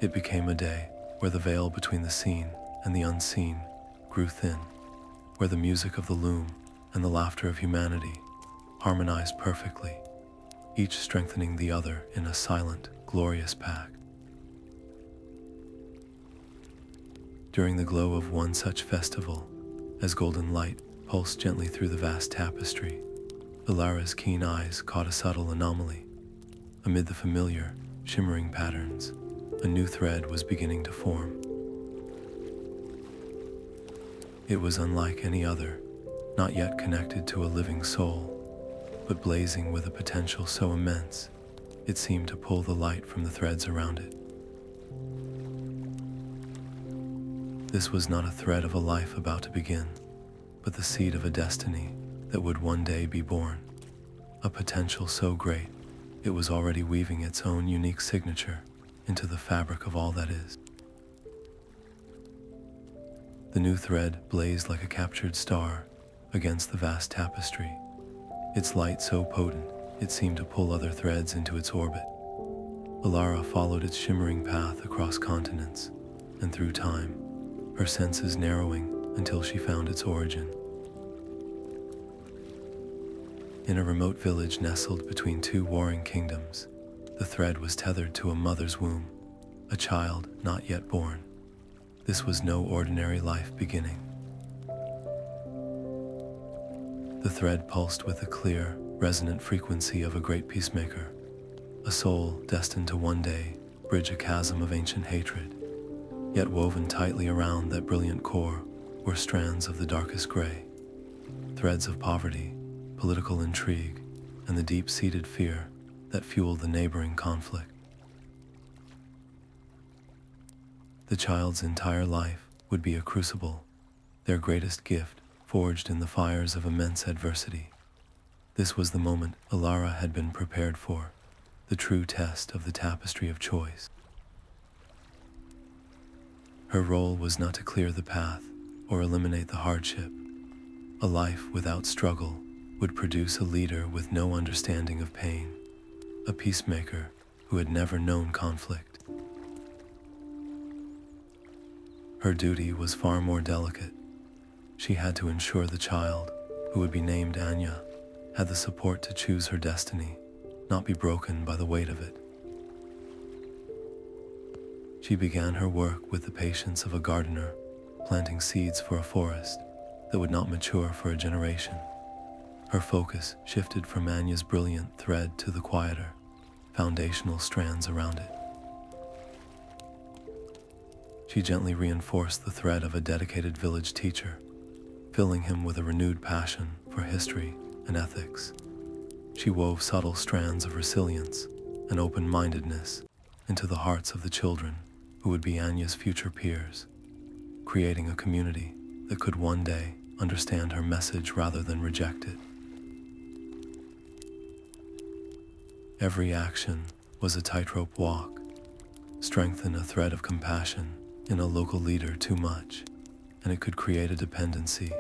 A: It became a day where the veil between the seen and the unseen grew thin, where the music of the loom and the laughter of humanity harmonized perfectly, each strengthening the other in a silent, glorious pact. During the glow of one such festival, as golden light pulsed gently through the vast tapestry, Alara's keen eyes caught a subtle anomaly. Amid the familiar, shimmering patterns, a new thread was beginning to form. It was unlike any other, not yet connected to a living soul, but blazing with a potential so immense, it seemed to pull the light from the threads around it. This was not a thread of a life about to begin, but the seed of a destiny that would one day be born. A potential so great, it was already weaving its own unique signature into the fabric of all that is. The new thread blazed like a captured star against the vast tapestry, its light so potent it seemed to pull other threads into its orbit. Alara followed its shimmering path across continents and through time, her senses narrowing until she found its origin. In a remote village nestled between two warring kingdoms, the thread was tethered to a mother's womb, a child not yet born. This was no ordinary life beginning. The thread pulsed with the clear, resonant frequency of a great peacemaker, a soul destined to one day bridge a chasm of ancient hatred. Yet woven tightly around that brilliant core were strands of the darkest gray, threads of poverty, political intrigue, and the deep-seated fear that fueled the neighboring conflict. The child's entire life would be a crucible, their greatest gift forged in the fires of immense adversity. This was the moment Alara had been prepared for, the true test of the Tapestry of Choice. Her role was not to clear the path or eliminate the hardship. A life without struggle would produce a leader with no understanding of pain, a peacemaker who had never known conflict. Her duty was far more delicate. She had to ensure the child, who would be named Anya, had the support to choose her destiny, not be broken by the weight of it. She began her work with the patience of a gardener, planting seeds for a forest that would not mature for a generation. Her focus shifted from Anya's brilliant thread to the quieter, foundational strands around it. She gently reinforced the thread of a dedicated village teacher, filling him with a renewed passion for history and ethics. She wove subtle strands of resilience and open-mindedness into the hearts of the children who would be Anya's future peers, creating a community that could one day understand her message rather than reject it. Every action was a tightrope walk. Strengthen a thread of compassion in a local leader too much, and it could create a dependency,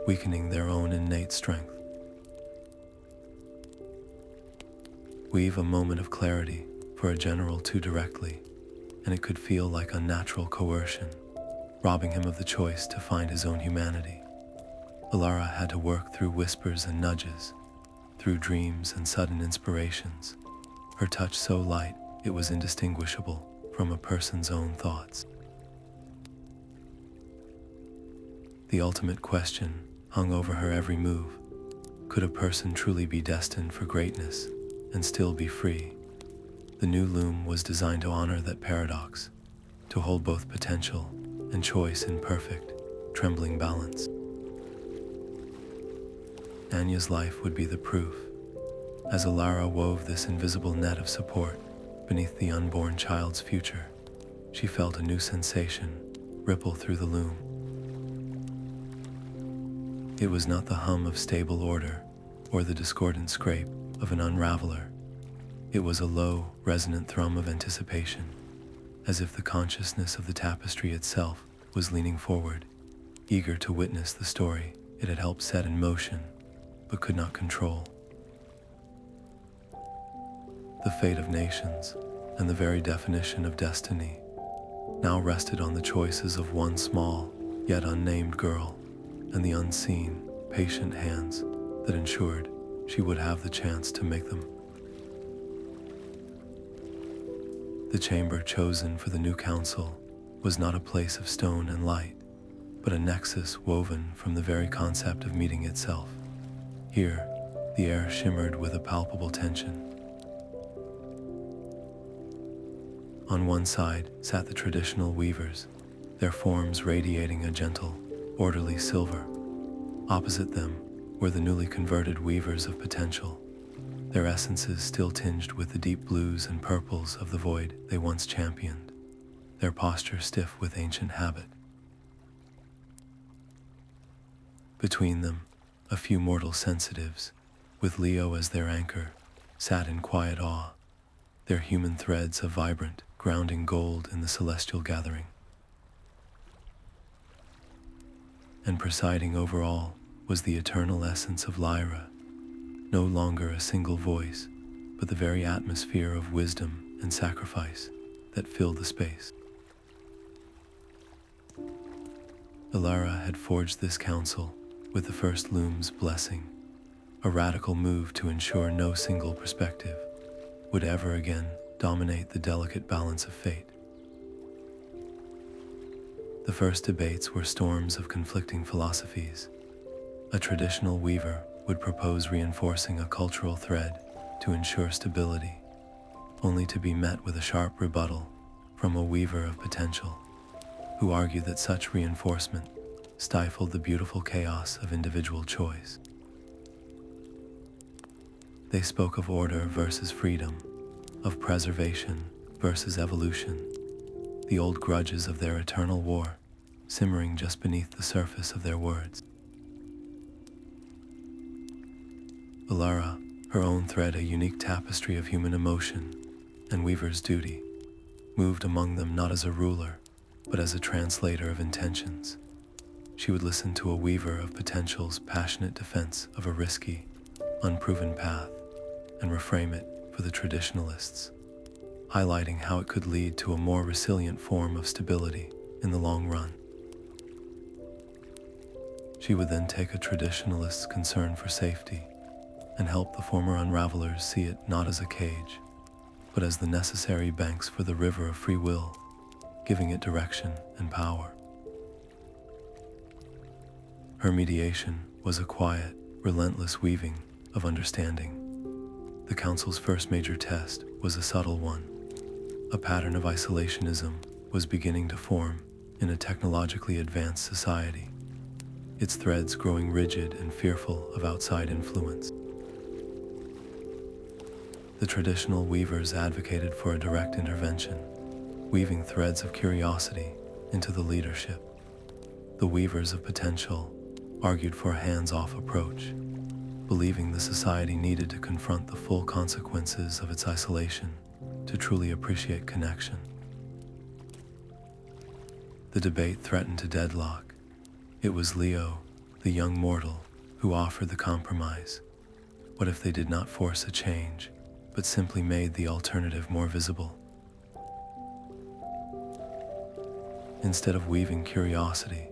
A: weakening their own innate strength. Weave a moment of clarity for a general too directly, and it could feel like unnatural coercion, robbing him of the choice to find his own humanity. Alara had to work through whispers and nudges, through dreams and sudden inspirations, her touch so light it was indistinguishable from a person's own thoughts. The ultimate question hung over her every move. Could a person truly be destined for greatness and still be free? The new loom was designed to honor that paradox, to hold both potential and choice in perfect, trembling balance. Anya's life would be the proof. As Alara wove this invisible net of support beneath the unborn child's future, she felt a new sensation ripple through the loom. It was not the hum of stable order or the discordant scrape of an unraveler. It was a low, resonant thrum of anticipation, as if the consciousness of the tapestry itself was leaning forward, eager to witness the story it had helped set in motion, but could not control. The fate of nations, and the very definition of destiny, now rested on the choices of one small, yet unnamed girl, and the unseen, patient hands that ensured she would have the chance to make them. The chamber chosen for the new council was not a place of stone and light, but a nexus woven from the very concept of meeting itself. Here, the air shimmered with a palpable tension. On one side sat the traditional weavers, their forms radiating a gentle, orderly silver. Opposite them were the newly converted weavers of potential, their essences still tinged with the deep blues and purples of the void they once championed, their posture stiff with ancient habit. Between them, a few mortal sensitives, with Leo as their anchor, sat in quiet awe, their human threads of vibrant, grounding gold in the celestial gathering. And presiding over all was the eternal essence of Lyra, no longer a single voice, but the very atmosphere of wisdom and sacrifice that filled the space. Elara had forged this council with the first loom's blessing, a radical move to ensure no single perspective would ever again dominate the delicate balance of fate. The first debates were storms of conflicting philosophies. A traditional weaver would propose reinforcing a cultural thread to ensure stability, only to be met with a sharp rebuttal from a weaver of potential, who argued that such reinforcement stifled the beautiful chaos of individual choice. They spoke of order versus freedom, of preservation versus evolution, the old grudges of their eternal war simmering just beneath the surface of their words. Alara, her own thread a unique tapestry of human emotion and weaver's duty, moved among them not as a ruler, but as a translator of intentions. She would listen to a weaver of potential's passionate defense of a risky, unproven path, and reframe it for the traditionalists, highlighting how it could lead to a more resilient form of stability in the long run. She would then take a traditionalist's concern for safety and help the former Unravelers see it not as a cage, but as the necessary banks for the river of free will, giving it direction and power. Her mediation was a quiet, relentless weaving of understanding. The Council's first major test was a subtle one. A pattern of isolationism was beginning to form in a technologically advanced society, its threads growing rigid and fearful of outside influence. The traditional weavers advocated for a direct intervention, weaving threads of curiosity into the leadership. The weavers of potential argued for a hands-off approach, believing the society needed to confront the full consequences of its isolation to truly appreciate connection. The debate threatened to deadlock. It was Leo, the young mortal, who offered the compromise. What if they did not force a change, but simply made the alternative more visible? Instead of weaving curiosity,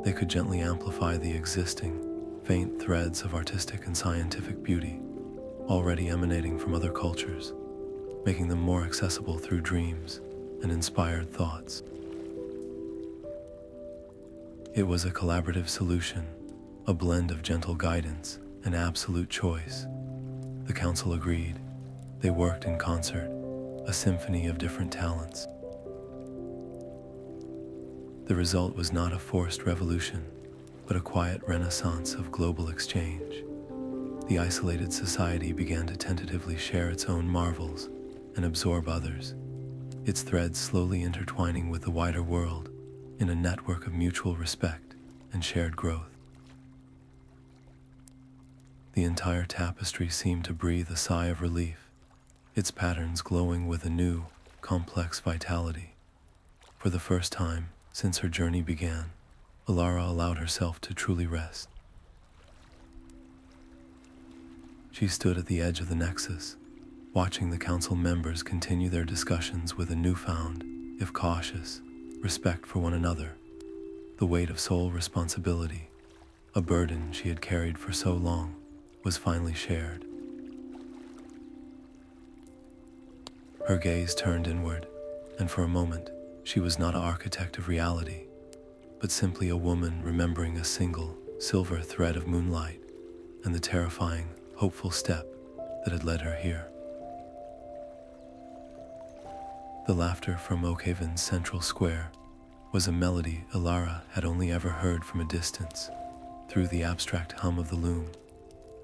A: they could gently amplify the existing, faint threads of artistic and scientific beauty, already emanating from other cultures, making them more accessible through dreams and inspired thoughts. It was a collaborative solution, a blend of gentle guidance an absolute choice. The council agreed. They worked in concert, a symphony of different talents. The result was not a forced revolution, but a quiet renaissance of global exchange. The isolated society began to tentatively share its own marvels and absorb others, its threads slowly intertwining with the wider world in a network of mutual respect and shared growth. The entire tapestry seemed to breathe a sigh of relief, its patterns glowing with a new, complex vitality. For the first time since her journey began, Alara allowed herself to truly rest. She stood at the edge of the nexus, watching the council members continue their discussions with a newfound, if cautious, respect for one another. The weight of sole responsibility, a burden she had carried for so long, was finally shared. Her gaze turned inward, and for a moment, she was not an architect of reality, but simply a woman remembering a single, silver thread of moonlight and the terrifying, hopeful step that had led her here. The laughter from Oakhaven's central square was a melody Elara had only ever heard from a distance, through the abstract hum of the loom.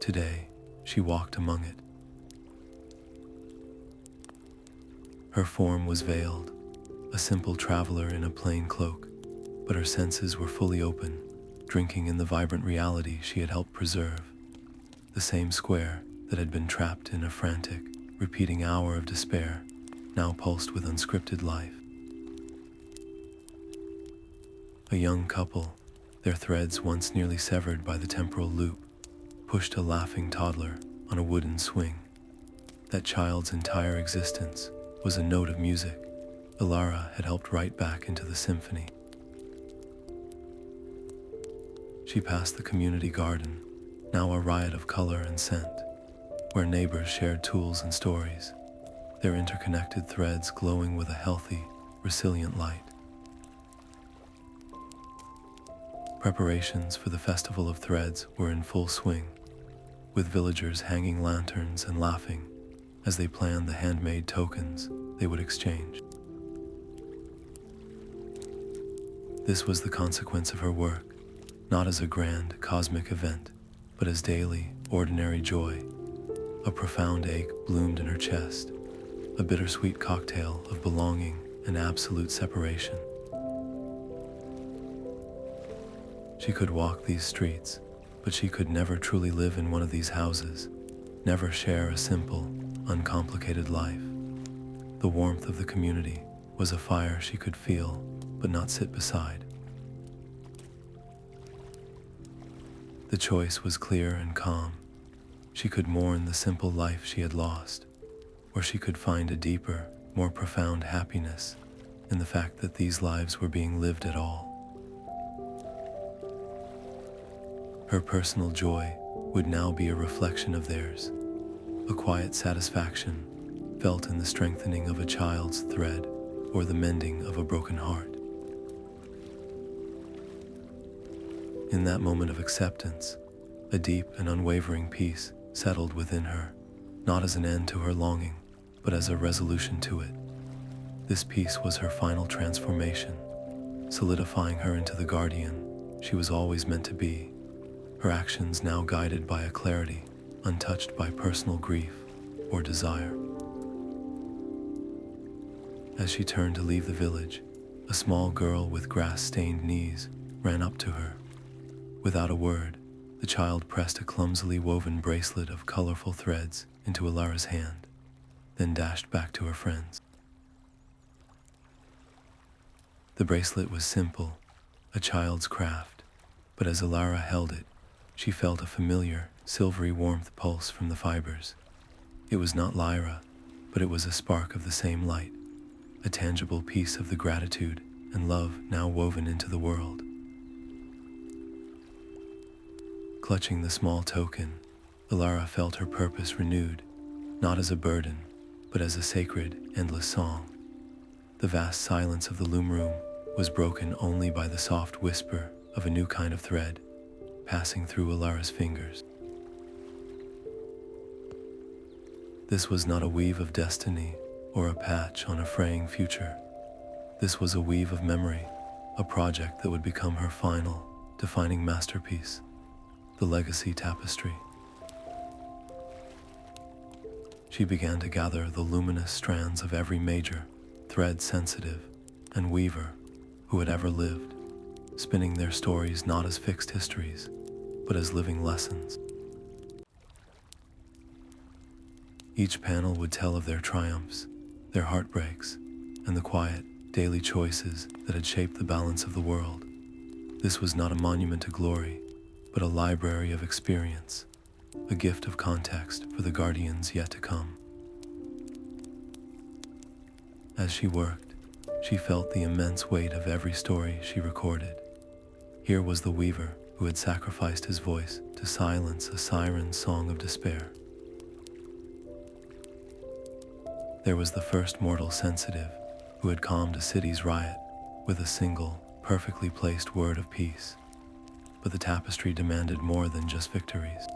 A: Today, she walked among it. Her form was veiled, a simple traveler in a plain cloak, but her senses were fully open, drinking in the vibrant reality she had helped preserve. The same square that had been trapped in a frantic, repeating hour of despair, now pulsed with unscripted life. A young couple, their threads once nearly severed by the temporal loop, pushed a laughing toddler on a wooden swing. That child's entire existence was a note of music Alara had helped write back into the symphony. She passed the community garden, now a riot of color and scent, where neighbors shared tools and stories, their interconnected threads glowing with a healthy, resilient light. Preparations for the Festival of Threads were in full swing, with villagers hanging lanterns and laughing as they planned the handmade tokens they would exchange. This was the consequence of her work, not as a grand cosmic event, but as daily, ordinary joy. A profound ache bloomed in her chest, a bittersweet cocktail of belonging and absolute separation. She could walk these streets, but she could never truly live in one of these houses, never share a simple, uncomplicated life. The warmth of the community was a fire she could feel, but not sit beside. The choice was clear and calm. She could mourn the simple life she had lost, or she could find a deeper, more profound happiness in the fact that these lives were being lived at all. Her personal joy would now be a reflection of theirs, a quiet satisfaction felt in the strengthening of a child's thread or the mending of a broken heart. In that moment of acceptance, a deep and unwavering peace settled within her, not as an end to her longing, but as a resolution to it. This peace was her final transformation, solidifying her into the guardian she was always meant to be, her actions now guided by a clarity untouched by personal grief or desire. As she turned to leave the village, a small girl with grass-stained knees ran up to her. Without a word, the child pressed a clumsily woven bracelet of colorful threads into Alara's hand, then dashed back to her friends. The bracelet was simple, a child's craft, but as Alara held it, she felt a familiar, silvery warmth pulse from the fibers. It was not Lyra, but it was a spark of the same light, a tangible piece of the gratitude and love now woven into the world. Clutching the small token, Alara felt her purpose renewed, not as a burden, but as a sacred, endless song. The vast silence of the loom room was broken only by the soft whisper of a new kind of thread passing through Alara's fingers. This was not a weave of destiny or a patch on a fraying future. This was a weave of memory, a project that would become her final, defining masterpiece, the legacy tapestry. She began to gather the luminous strands of every major, thread-sensitive, and weaver who had ever lived, spinning their stories not as fixed histories, but as living lessons. Each panel would tell of their triumphs, their heartbreaks, and the quiet, daily choices that had shaped the balance of the world. This was not a monument to glory, but a library of experience, a gift of context for the guardians yet to come. As she worked, she felt the immense weight of every story she recorded. Here was the weaver who had sacrificed his voice to silence a siren's song of despair. There was the first mortal sensitive who had calmed a city's riot with a single, perfectly placed word of peace. But the tapestry demanded more than just victories.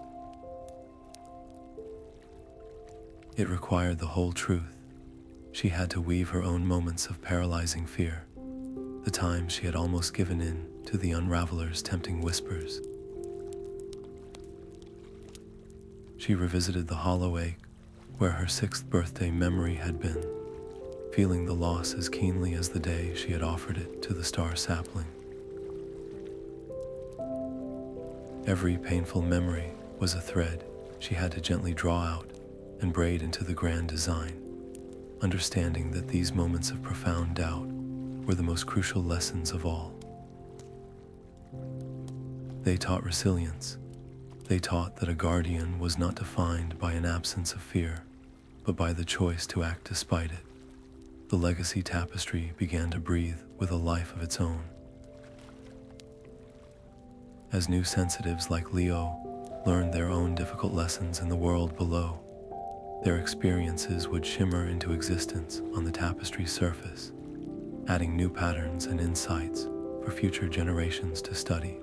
A: It required the whole truth. She had to weave her own moments of paralyzing fear, the times she had almost given in to the Unravelers' tempting whispers. She revisited the hollow ache where her 6th birthday memory had been, feeling the loss as keenly as the day she had offered it to the star sapling. Every painful memory was a thread she had to gently draw out and braid into the grand design, understanding that these moments of profound doubt were the most crucial lessons of all. They taught resilience. They taught that a guardian was not defined by an absence of fear, but by the choice to act despite it. The legacy tapestry began to breathe with a life of its own. As new sensitives like Leo learned their own difficult lessons in the world below, their experiences would shimmer into existence on the tapestry's surface, adding new patterns and insights for future generations to study.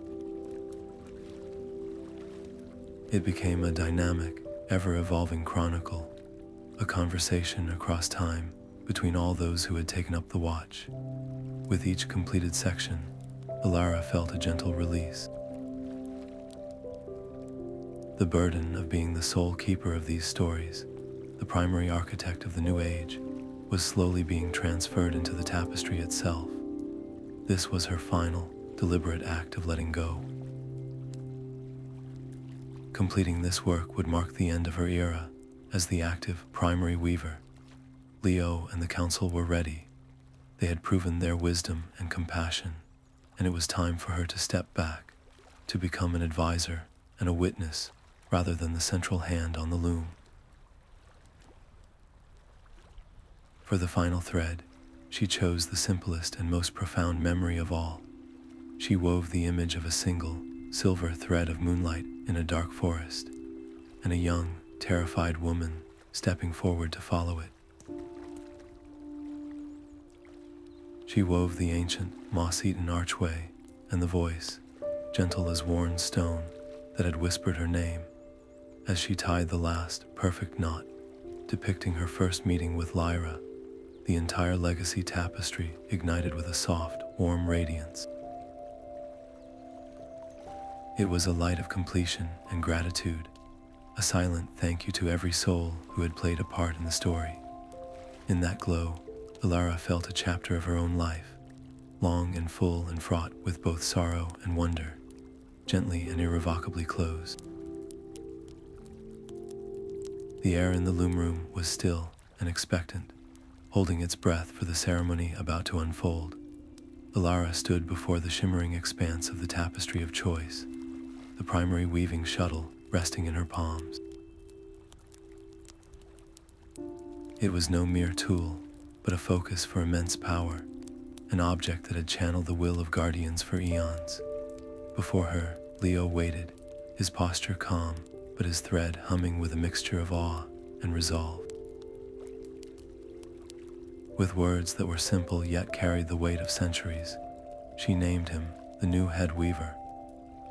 A: It became a dynamic, ever-evolving chronicle, a conversation across time between all those who had taken up the watch. With each completed section, Alara felt a gentle release. The burden of being the sole keeper of these stories, the primary architect of the new age, was slowly being transferred into the tapestry itself. This was her final, deliberate act of letting go. Completing this work would mark the end of her era as the active primary weaver. Leo and the council were ready. They had proven their wisdom and compassion, and it was time for her to step back, to become an advisor and a witness rather than the central hand on the loom. For the final thread, she chose the simplest and most profound memory of all. She wove the image of a single, silver thread of moonlight in a dark forest, and a young, terrified woman stepping forward to follow it. She wove the ancient, moss-eaten archway and the voice, gentle as worn stone, that had whispered her name, as she tied the last, perfect knot, depicting her first meeting with Lyra. The entire legacy tapestry ignited with a soft, warm radiance. It was a light of completion and gratitude, a silent thank you to every soul who had played a part in the story. In that glow, Elara felt a chapter of her own life, long and full and fraught with both sorrow and wonder, gently and irrevocably closed. The air in the loom room was still and expectant, holding its breath for the ceremony about to unfold. Alara stood before the shimmering expanse of the Tapestry of Choice, the primary weaving shuttle resting in her palms. It was no mere tool, but a focus for immense power, an object that had channeled the will of guardians for eons. Before her, Leo waited, his posture calm, but his thread humming with a mixture of awe and resolve. With words that were simple yet carried the weight of centuries, she named him the new head weaver,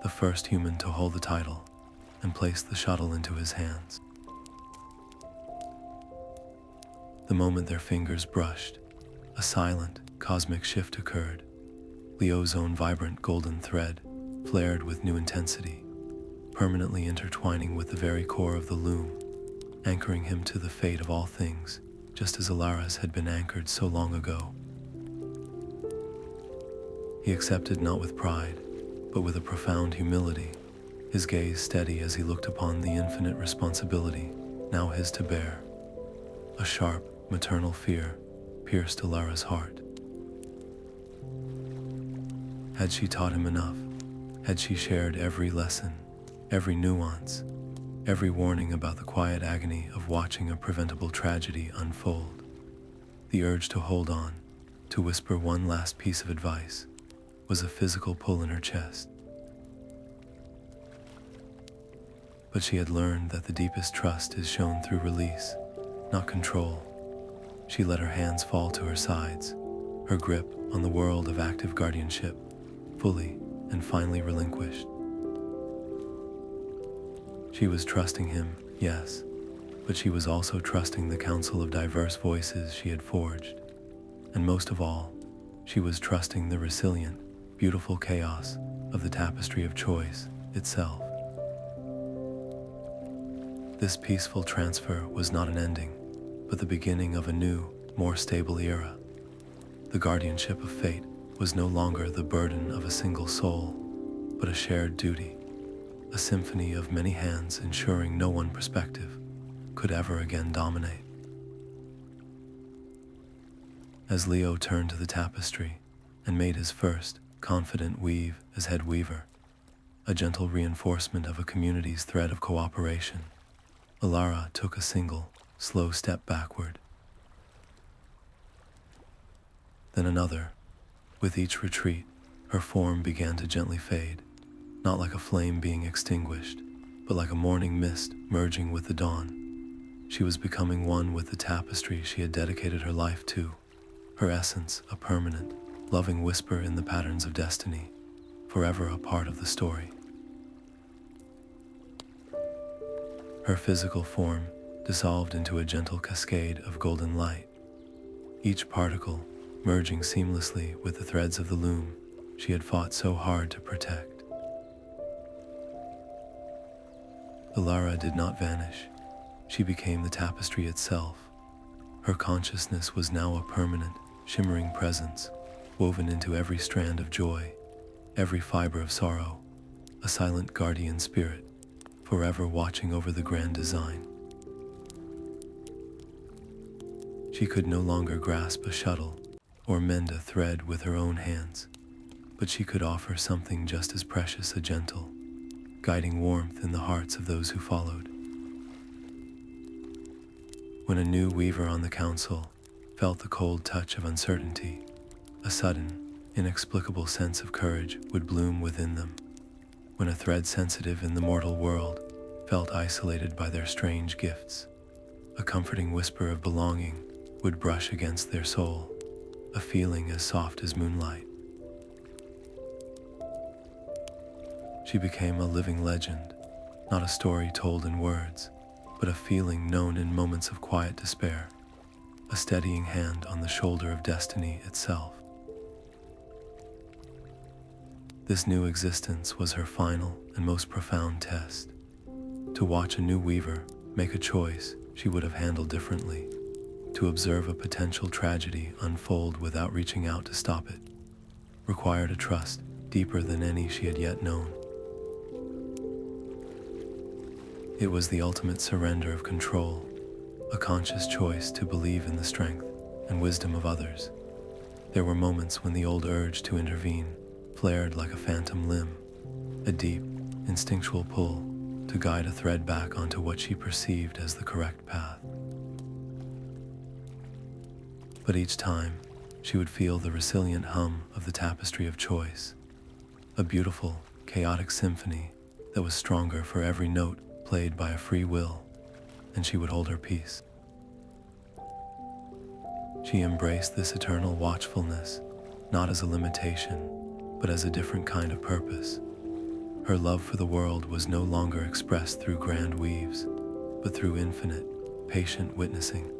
A: the first human to hold the title, and placed the shuttle into his hands. The moment their fingers brushed, a silent, cosmic shift occurred. Leo's own vibrant golden thread flared with new intensity, permanently intertwining with the very core of the loom, anchoring him to the fate of all things, just as Alara's had been anchored so long ago. He accepted not with pride, but with a profound humility, his gaze steady as he looked upon the infinite responsibility now his to bear. A sharp, maternal fear pierced Alara's heart. Had she taught him enough? Had she shared every lesson, every nuance, every warning about the quiet agony of watching a preventable tragedy unfold? The urge to hold on, to whisper one last piece of advice, was a physical pull in her chest. But she had learned that the deepest trust is shown through release, not control. She let her hands fall to her sides, her grip on the world of active guardianship fully and finally relinquished. She was trusting him, yes, but she was also trusting the council of diverse voices she had forged. And most of all, she was trusting the resilient, beautiful chaos of the Tapestry of Choice itself. This peaceful transfer was not an ending, but the beginning of a new, more stable era. The guardianship of fate was no longer the burden of a single soul, but a shared duty, a symphony of many hands ensuring no one perspective could ever again dominate. As Leo turned to the tapestry and made his first confident weave as head weaver, a gentle reinforcement of a community's thread of cooperation, Alara took a single, slow step backward. Then another. With each retreat, her form began to gently fade, not like a flame being extinguished, but like a morning mist merging with the dawn. She was becoming one with the tapestry she had dedicated her life to, her essence a permanent, loving whisper in the patterns of destiny, forever a part of the story. Her physical form dissolved into a gentle cascade of golden light, each particle merging seamlessly with the threads of the loom she had fought so hard to protect. Elara did not vanish. She became the tapestry itself. Her consciousness was now a permanent, shimmering presence, woven into every strand of joy, every fiber of sorrow, a silent guardian spirit, forever watching over the grand design. She could no longer grasp a shuttle or mend a thread with her own hands, but she could offer something just as precious, a gentle, guiding warmth in the hearts of those who followed. When a new weaver on the council felt the cold touch of uncertainty, a sudden, inexplicable sense of courage would bloom within them. When a thread sensitive in the mortal world felt isolated by their strange gifts, a comforting whisper of belonging would brush against their soul, a feeling as soft as moonlight. She became a living legend, not a story told in words, but a feeling known in moments of quiet despair, a steadying hand on the shoulder of destiny itself. This new existence was her final and most profound test. To watch a new weaver make a choice she would have handled differently, to observe a potential tragedy unfold without reaching out to stop it, required a trust deeper than any she had yet known. It was the ultimate surrender of control, a conscious choice to believe in the strength and wisdom of others. There were moments when the old urge to intervene flared like a phantom limb, a deep, instinctual pull to guide a thread back onto what she perceived as the correct path. But each time, she would feel the resilient hum of the Tapestry of Choice, a beautiful, chaotic symphony that was stronger for every note played by a free will, and she would hold her peace. She embraced this eternal watchfulness, not as a limitation, but as a different kind of purpose. Her love for the world was no longer expressed through grand weaves, but through infinite, patient witnessing.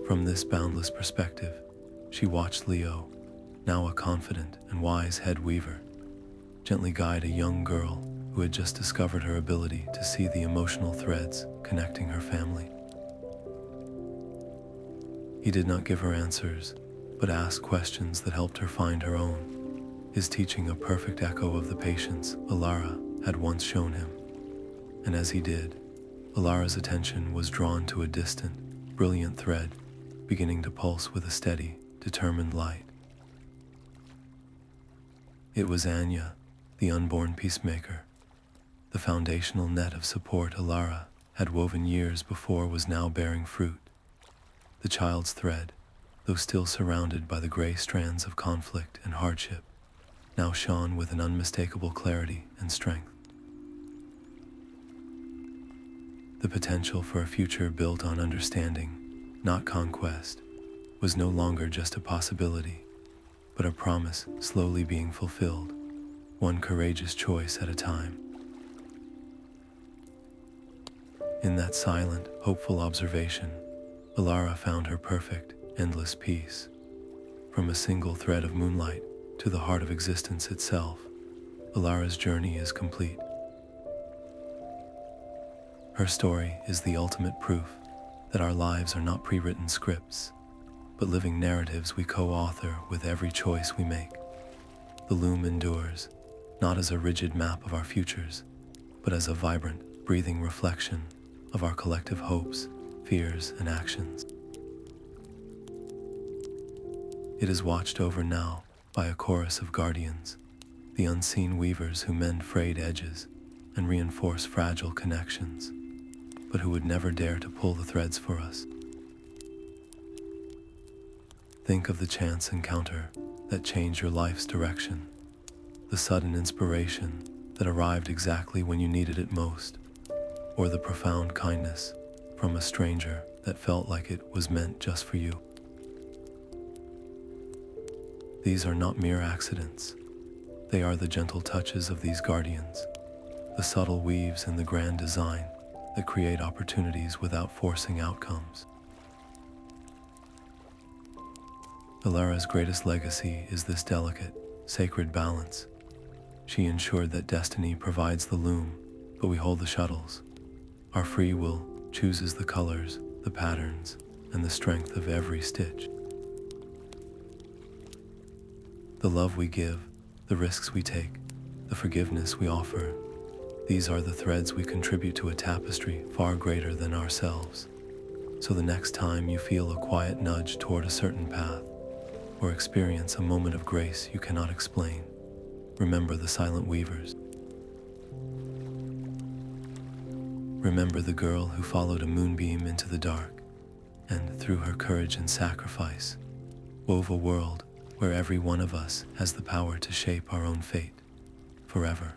A: From this boundless perspective, she watched Leo, now a confident and wise head weaver, gently guide a young girl who had just discovered her ability to see the emotional threads connecting her family. He did not give her answers, but asked questions that helped her find her own, his teaching a perfect echo of the patience Alara had once shown him. And as he did, Alara's attention was drawn to a distant, brilliant thread beginning to pulse with a steady, determined light. It was Anya, the unborn Peacemaker. The foundational net of support Alara had woven years before was now bearing fruit. The child's thread, though still surrounded by the gray strands of conflict and hardship, now shone with an unmistakable clarity and strength. The potential for a future built on understanding, not conquest, was no longer just a possibility, but a promise slowly being fulfilled, one courageous choice at a time. In that silent, hopeful observation, Alara found her perfect, endless peace. From a single thread of moonlight to the heart of existence itself, Alara's journey is complete. Her story is the ultimate proof that our lives are not pre-written scripts, but living narratives we co-author with every choice we make. The Loom endures, not as a rigid map of our futures, but as a vibrant, breathing reflection of our collective hopes, fears, and actions. It is watched over now by a chorus of guardians, the unseen weavers who mend frayed edges and reinforce fragile connections, but who would never dare to pull the threads for us. Think of the chance encounter that changed your life's direction, the sudden inspiration that arrived exactly when you needed it most, or the profound kindness from a stranger that felt like it was meant just for you. These are not mere accidents. They are the gentle touches of these guardians, the subtle weaves in the grand design that create opportunities without forcing outcomes. Alara's greatest legacy is this delicate, sacred balance. She ensured that destiny provides the loom, but we hold the shuttles. Our free will chooses the colors, the patterns, and the strength of every stitch. The love we give, the risks we take, the forgiveness we offer, these are the threads we contribute to a tapestry far greater than ourselves. So the next time you feel a quiet nudge toward a certain path, or experience a moment of grace you cannot explain, remember the silent weavers. Remember the girl who followed a moonbeam into the dark, and through her courage and sacrifice, wove a world where every one of us has the power to shape our own fate, forever.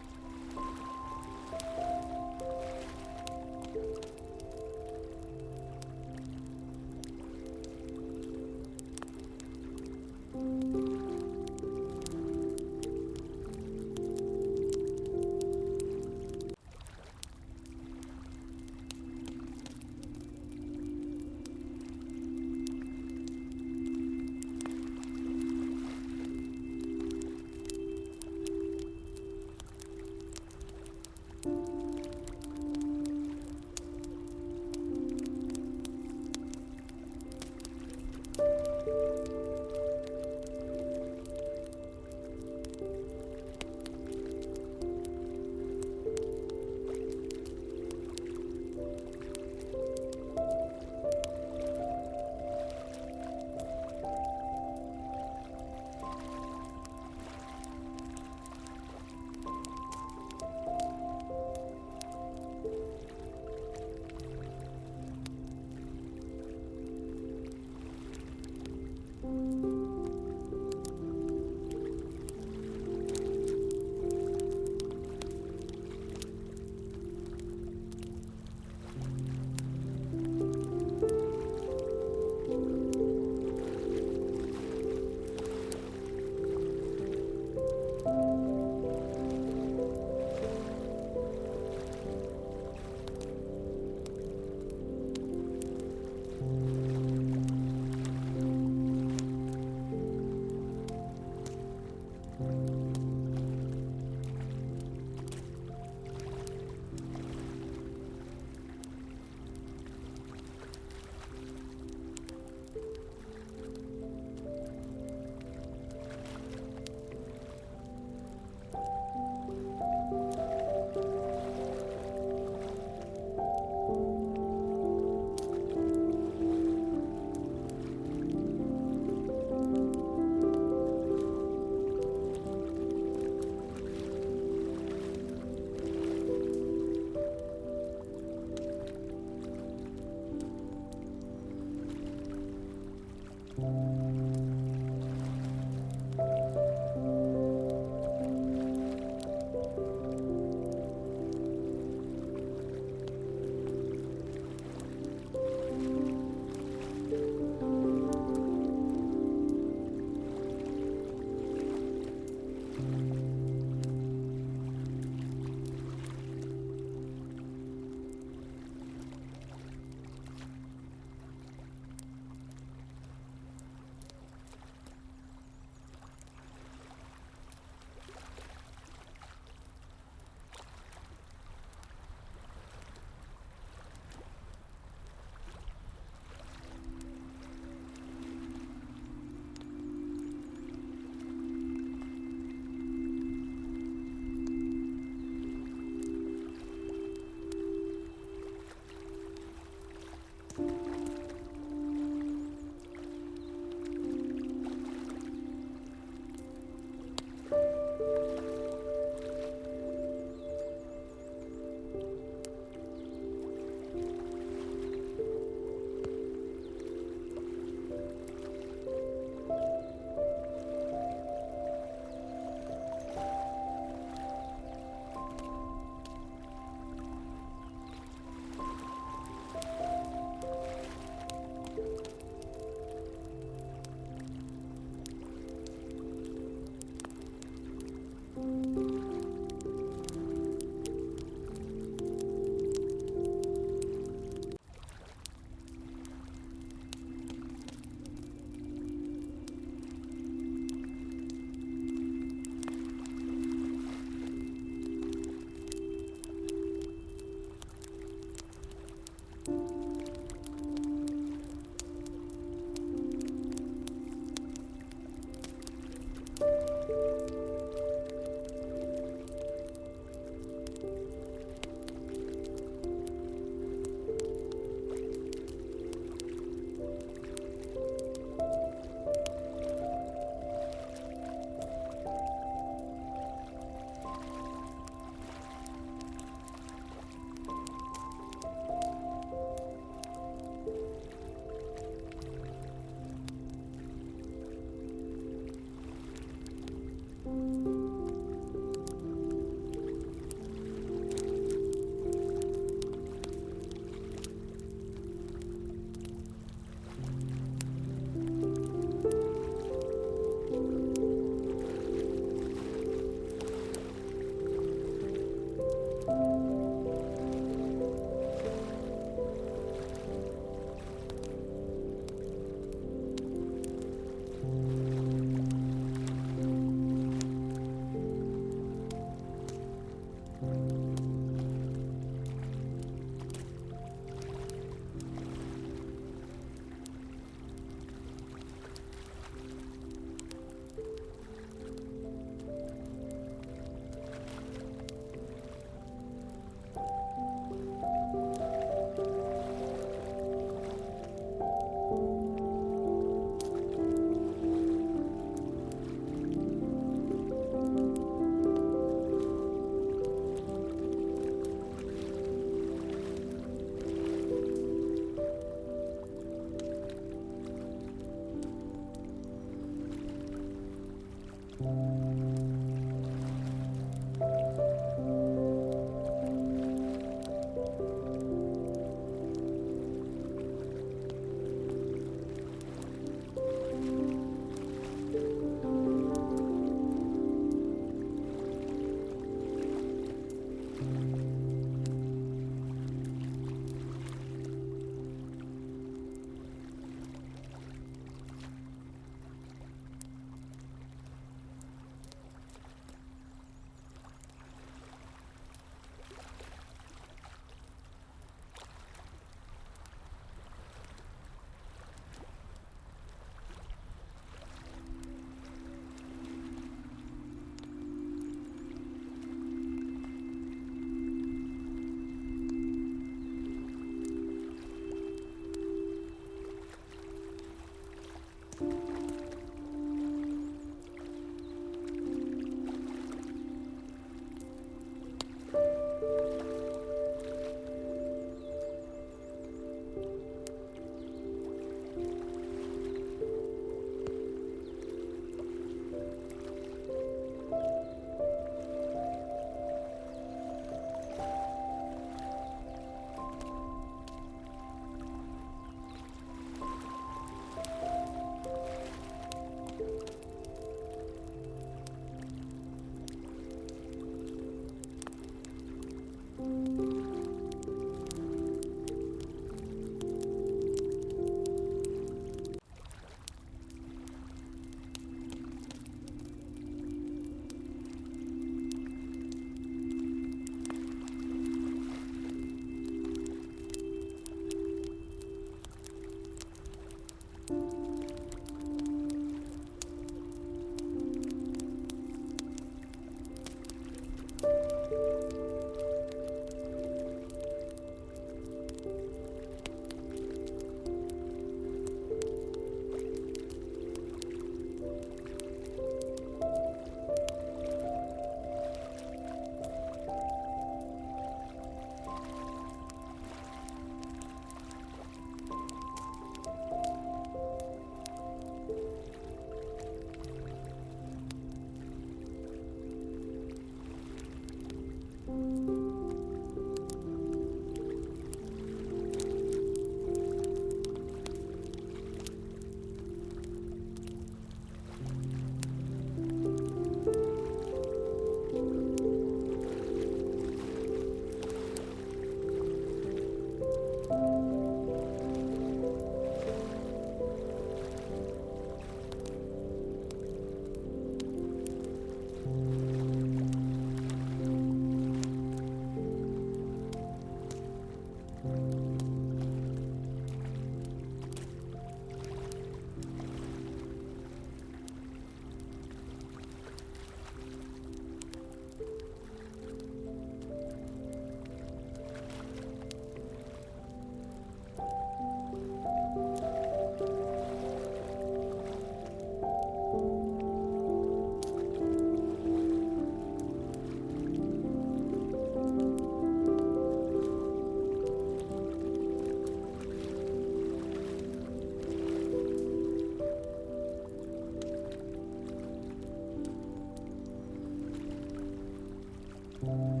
B: you.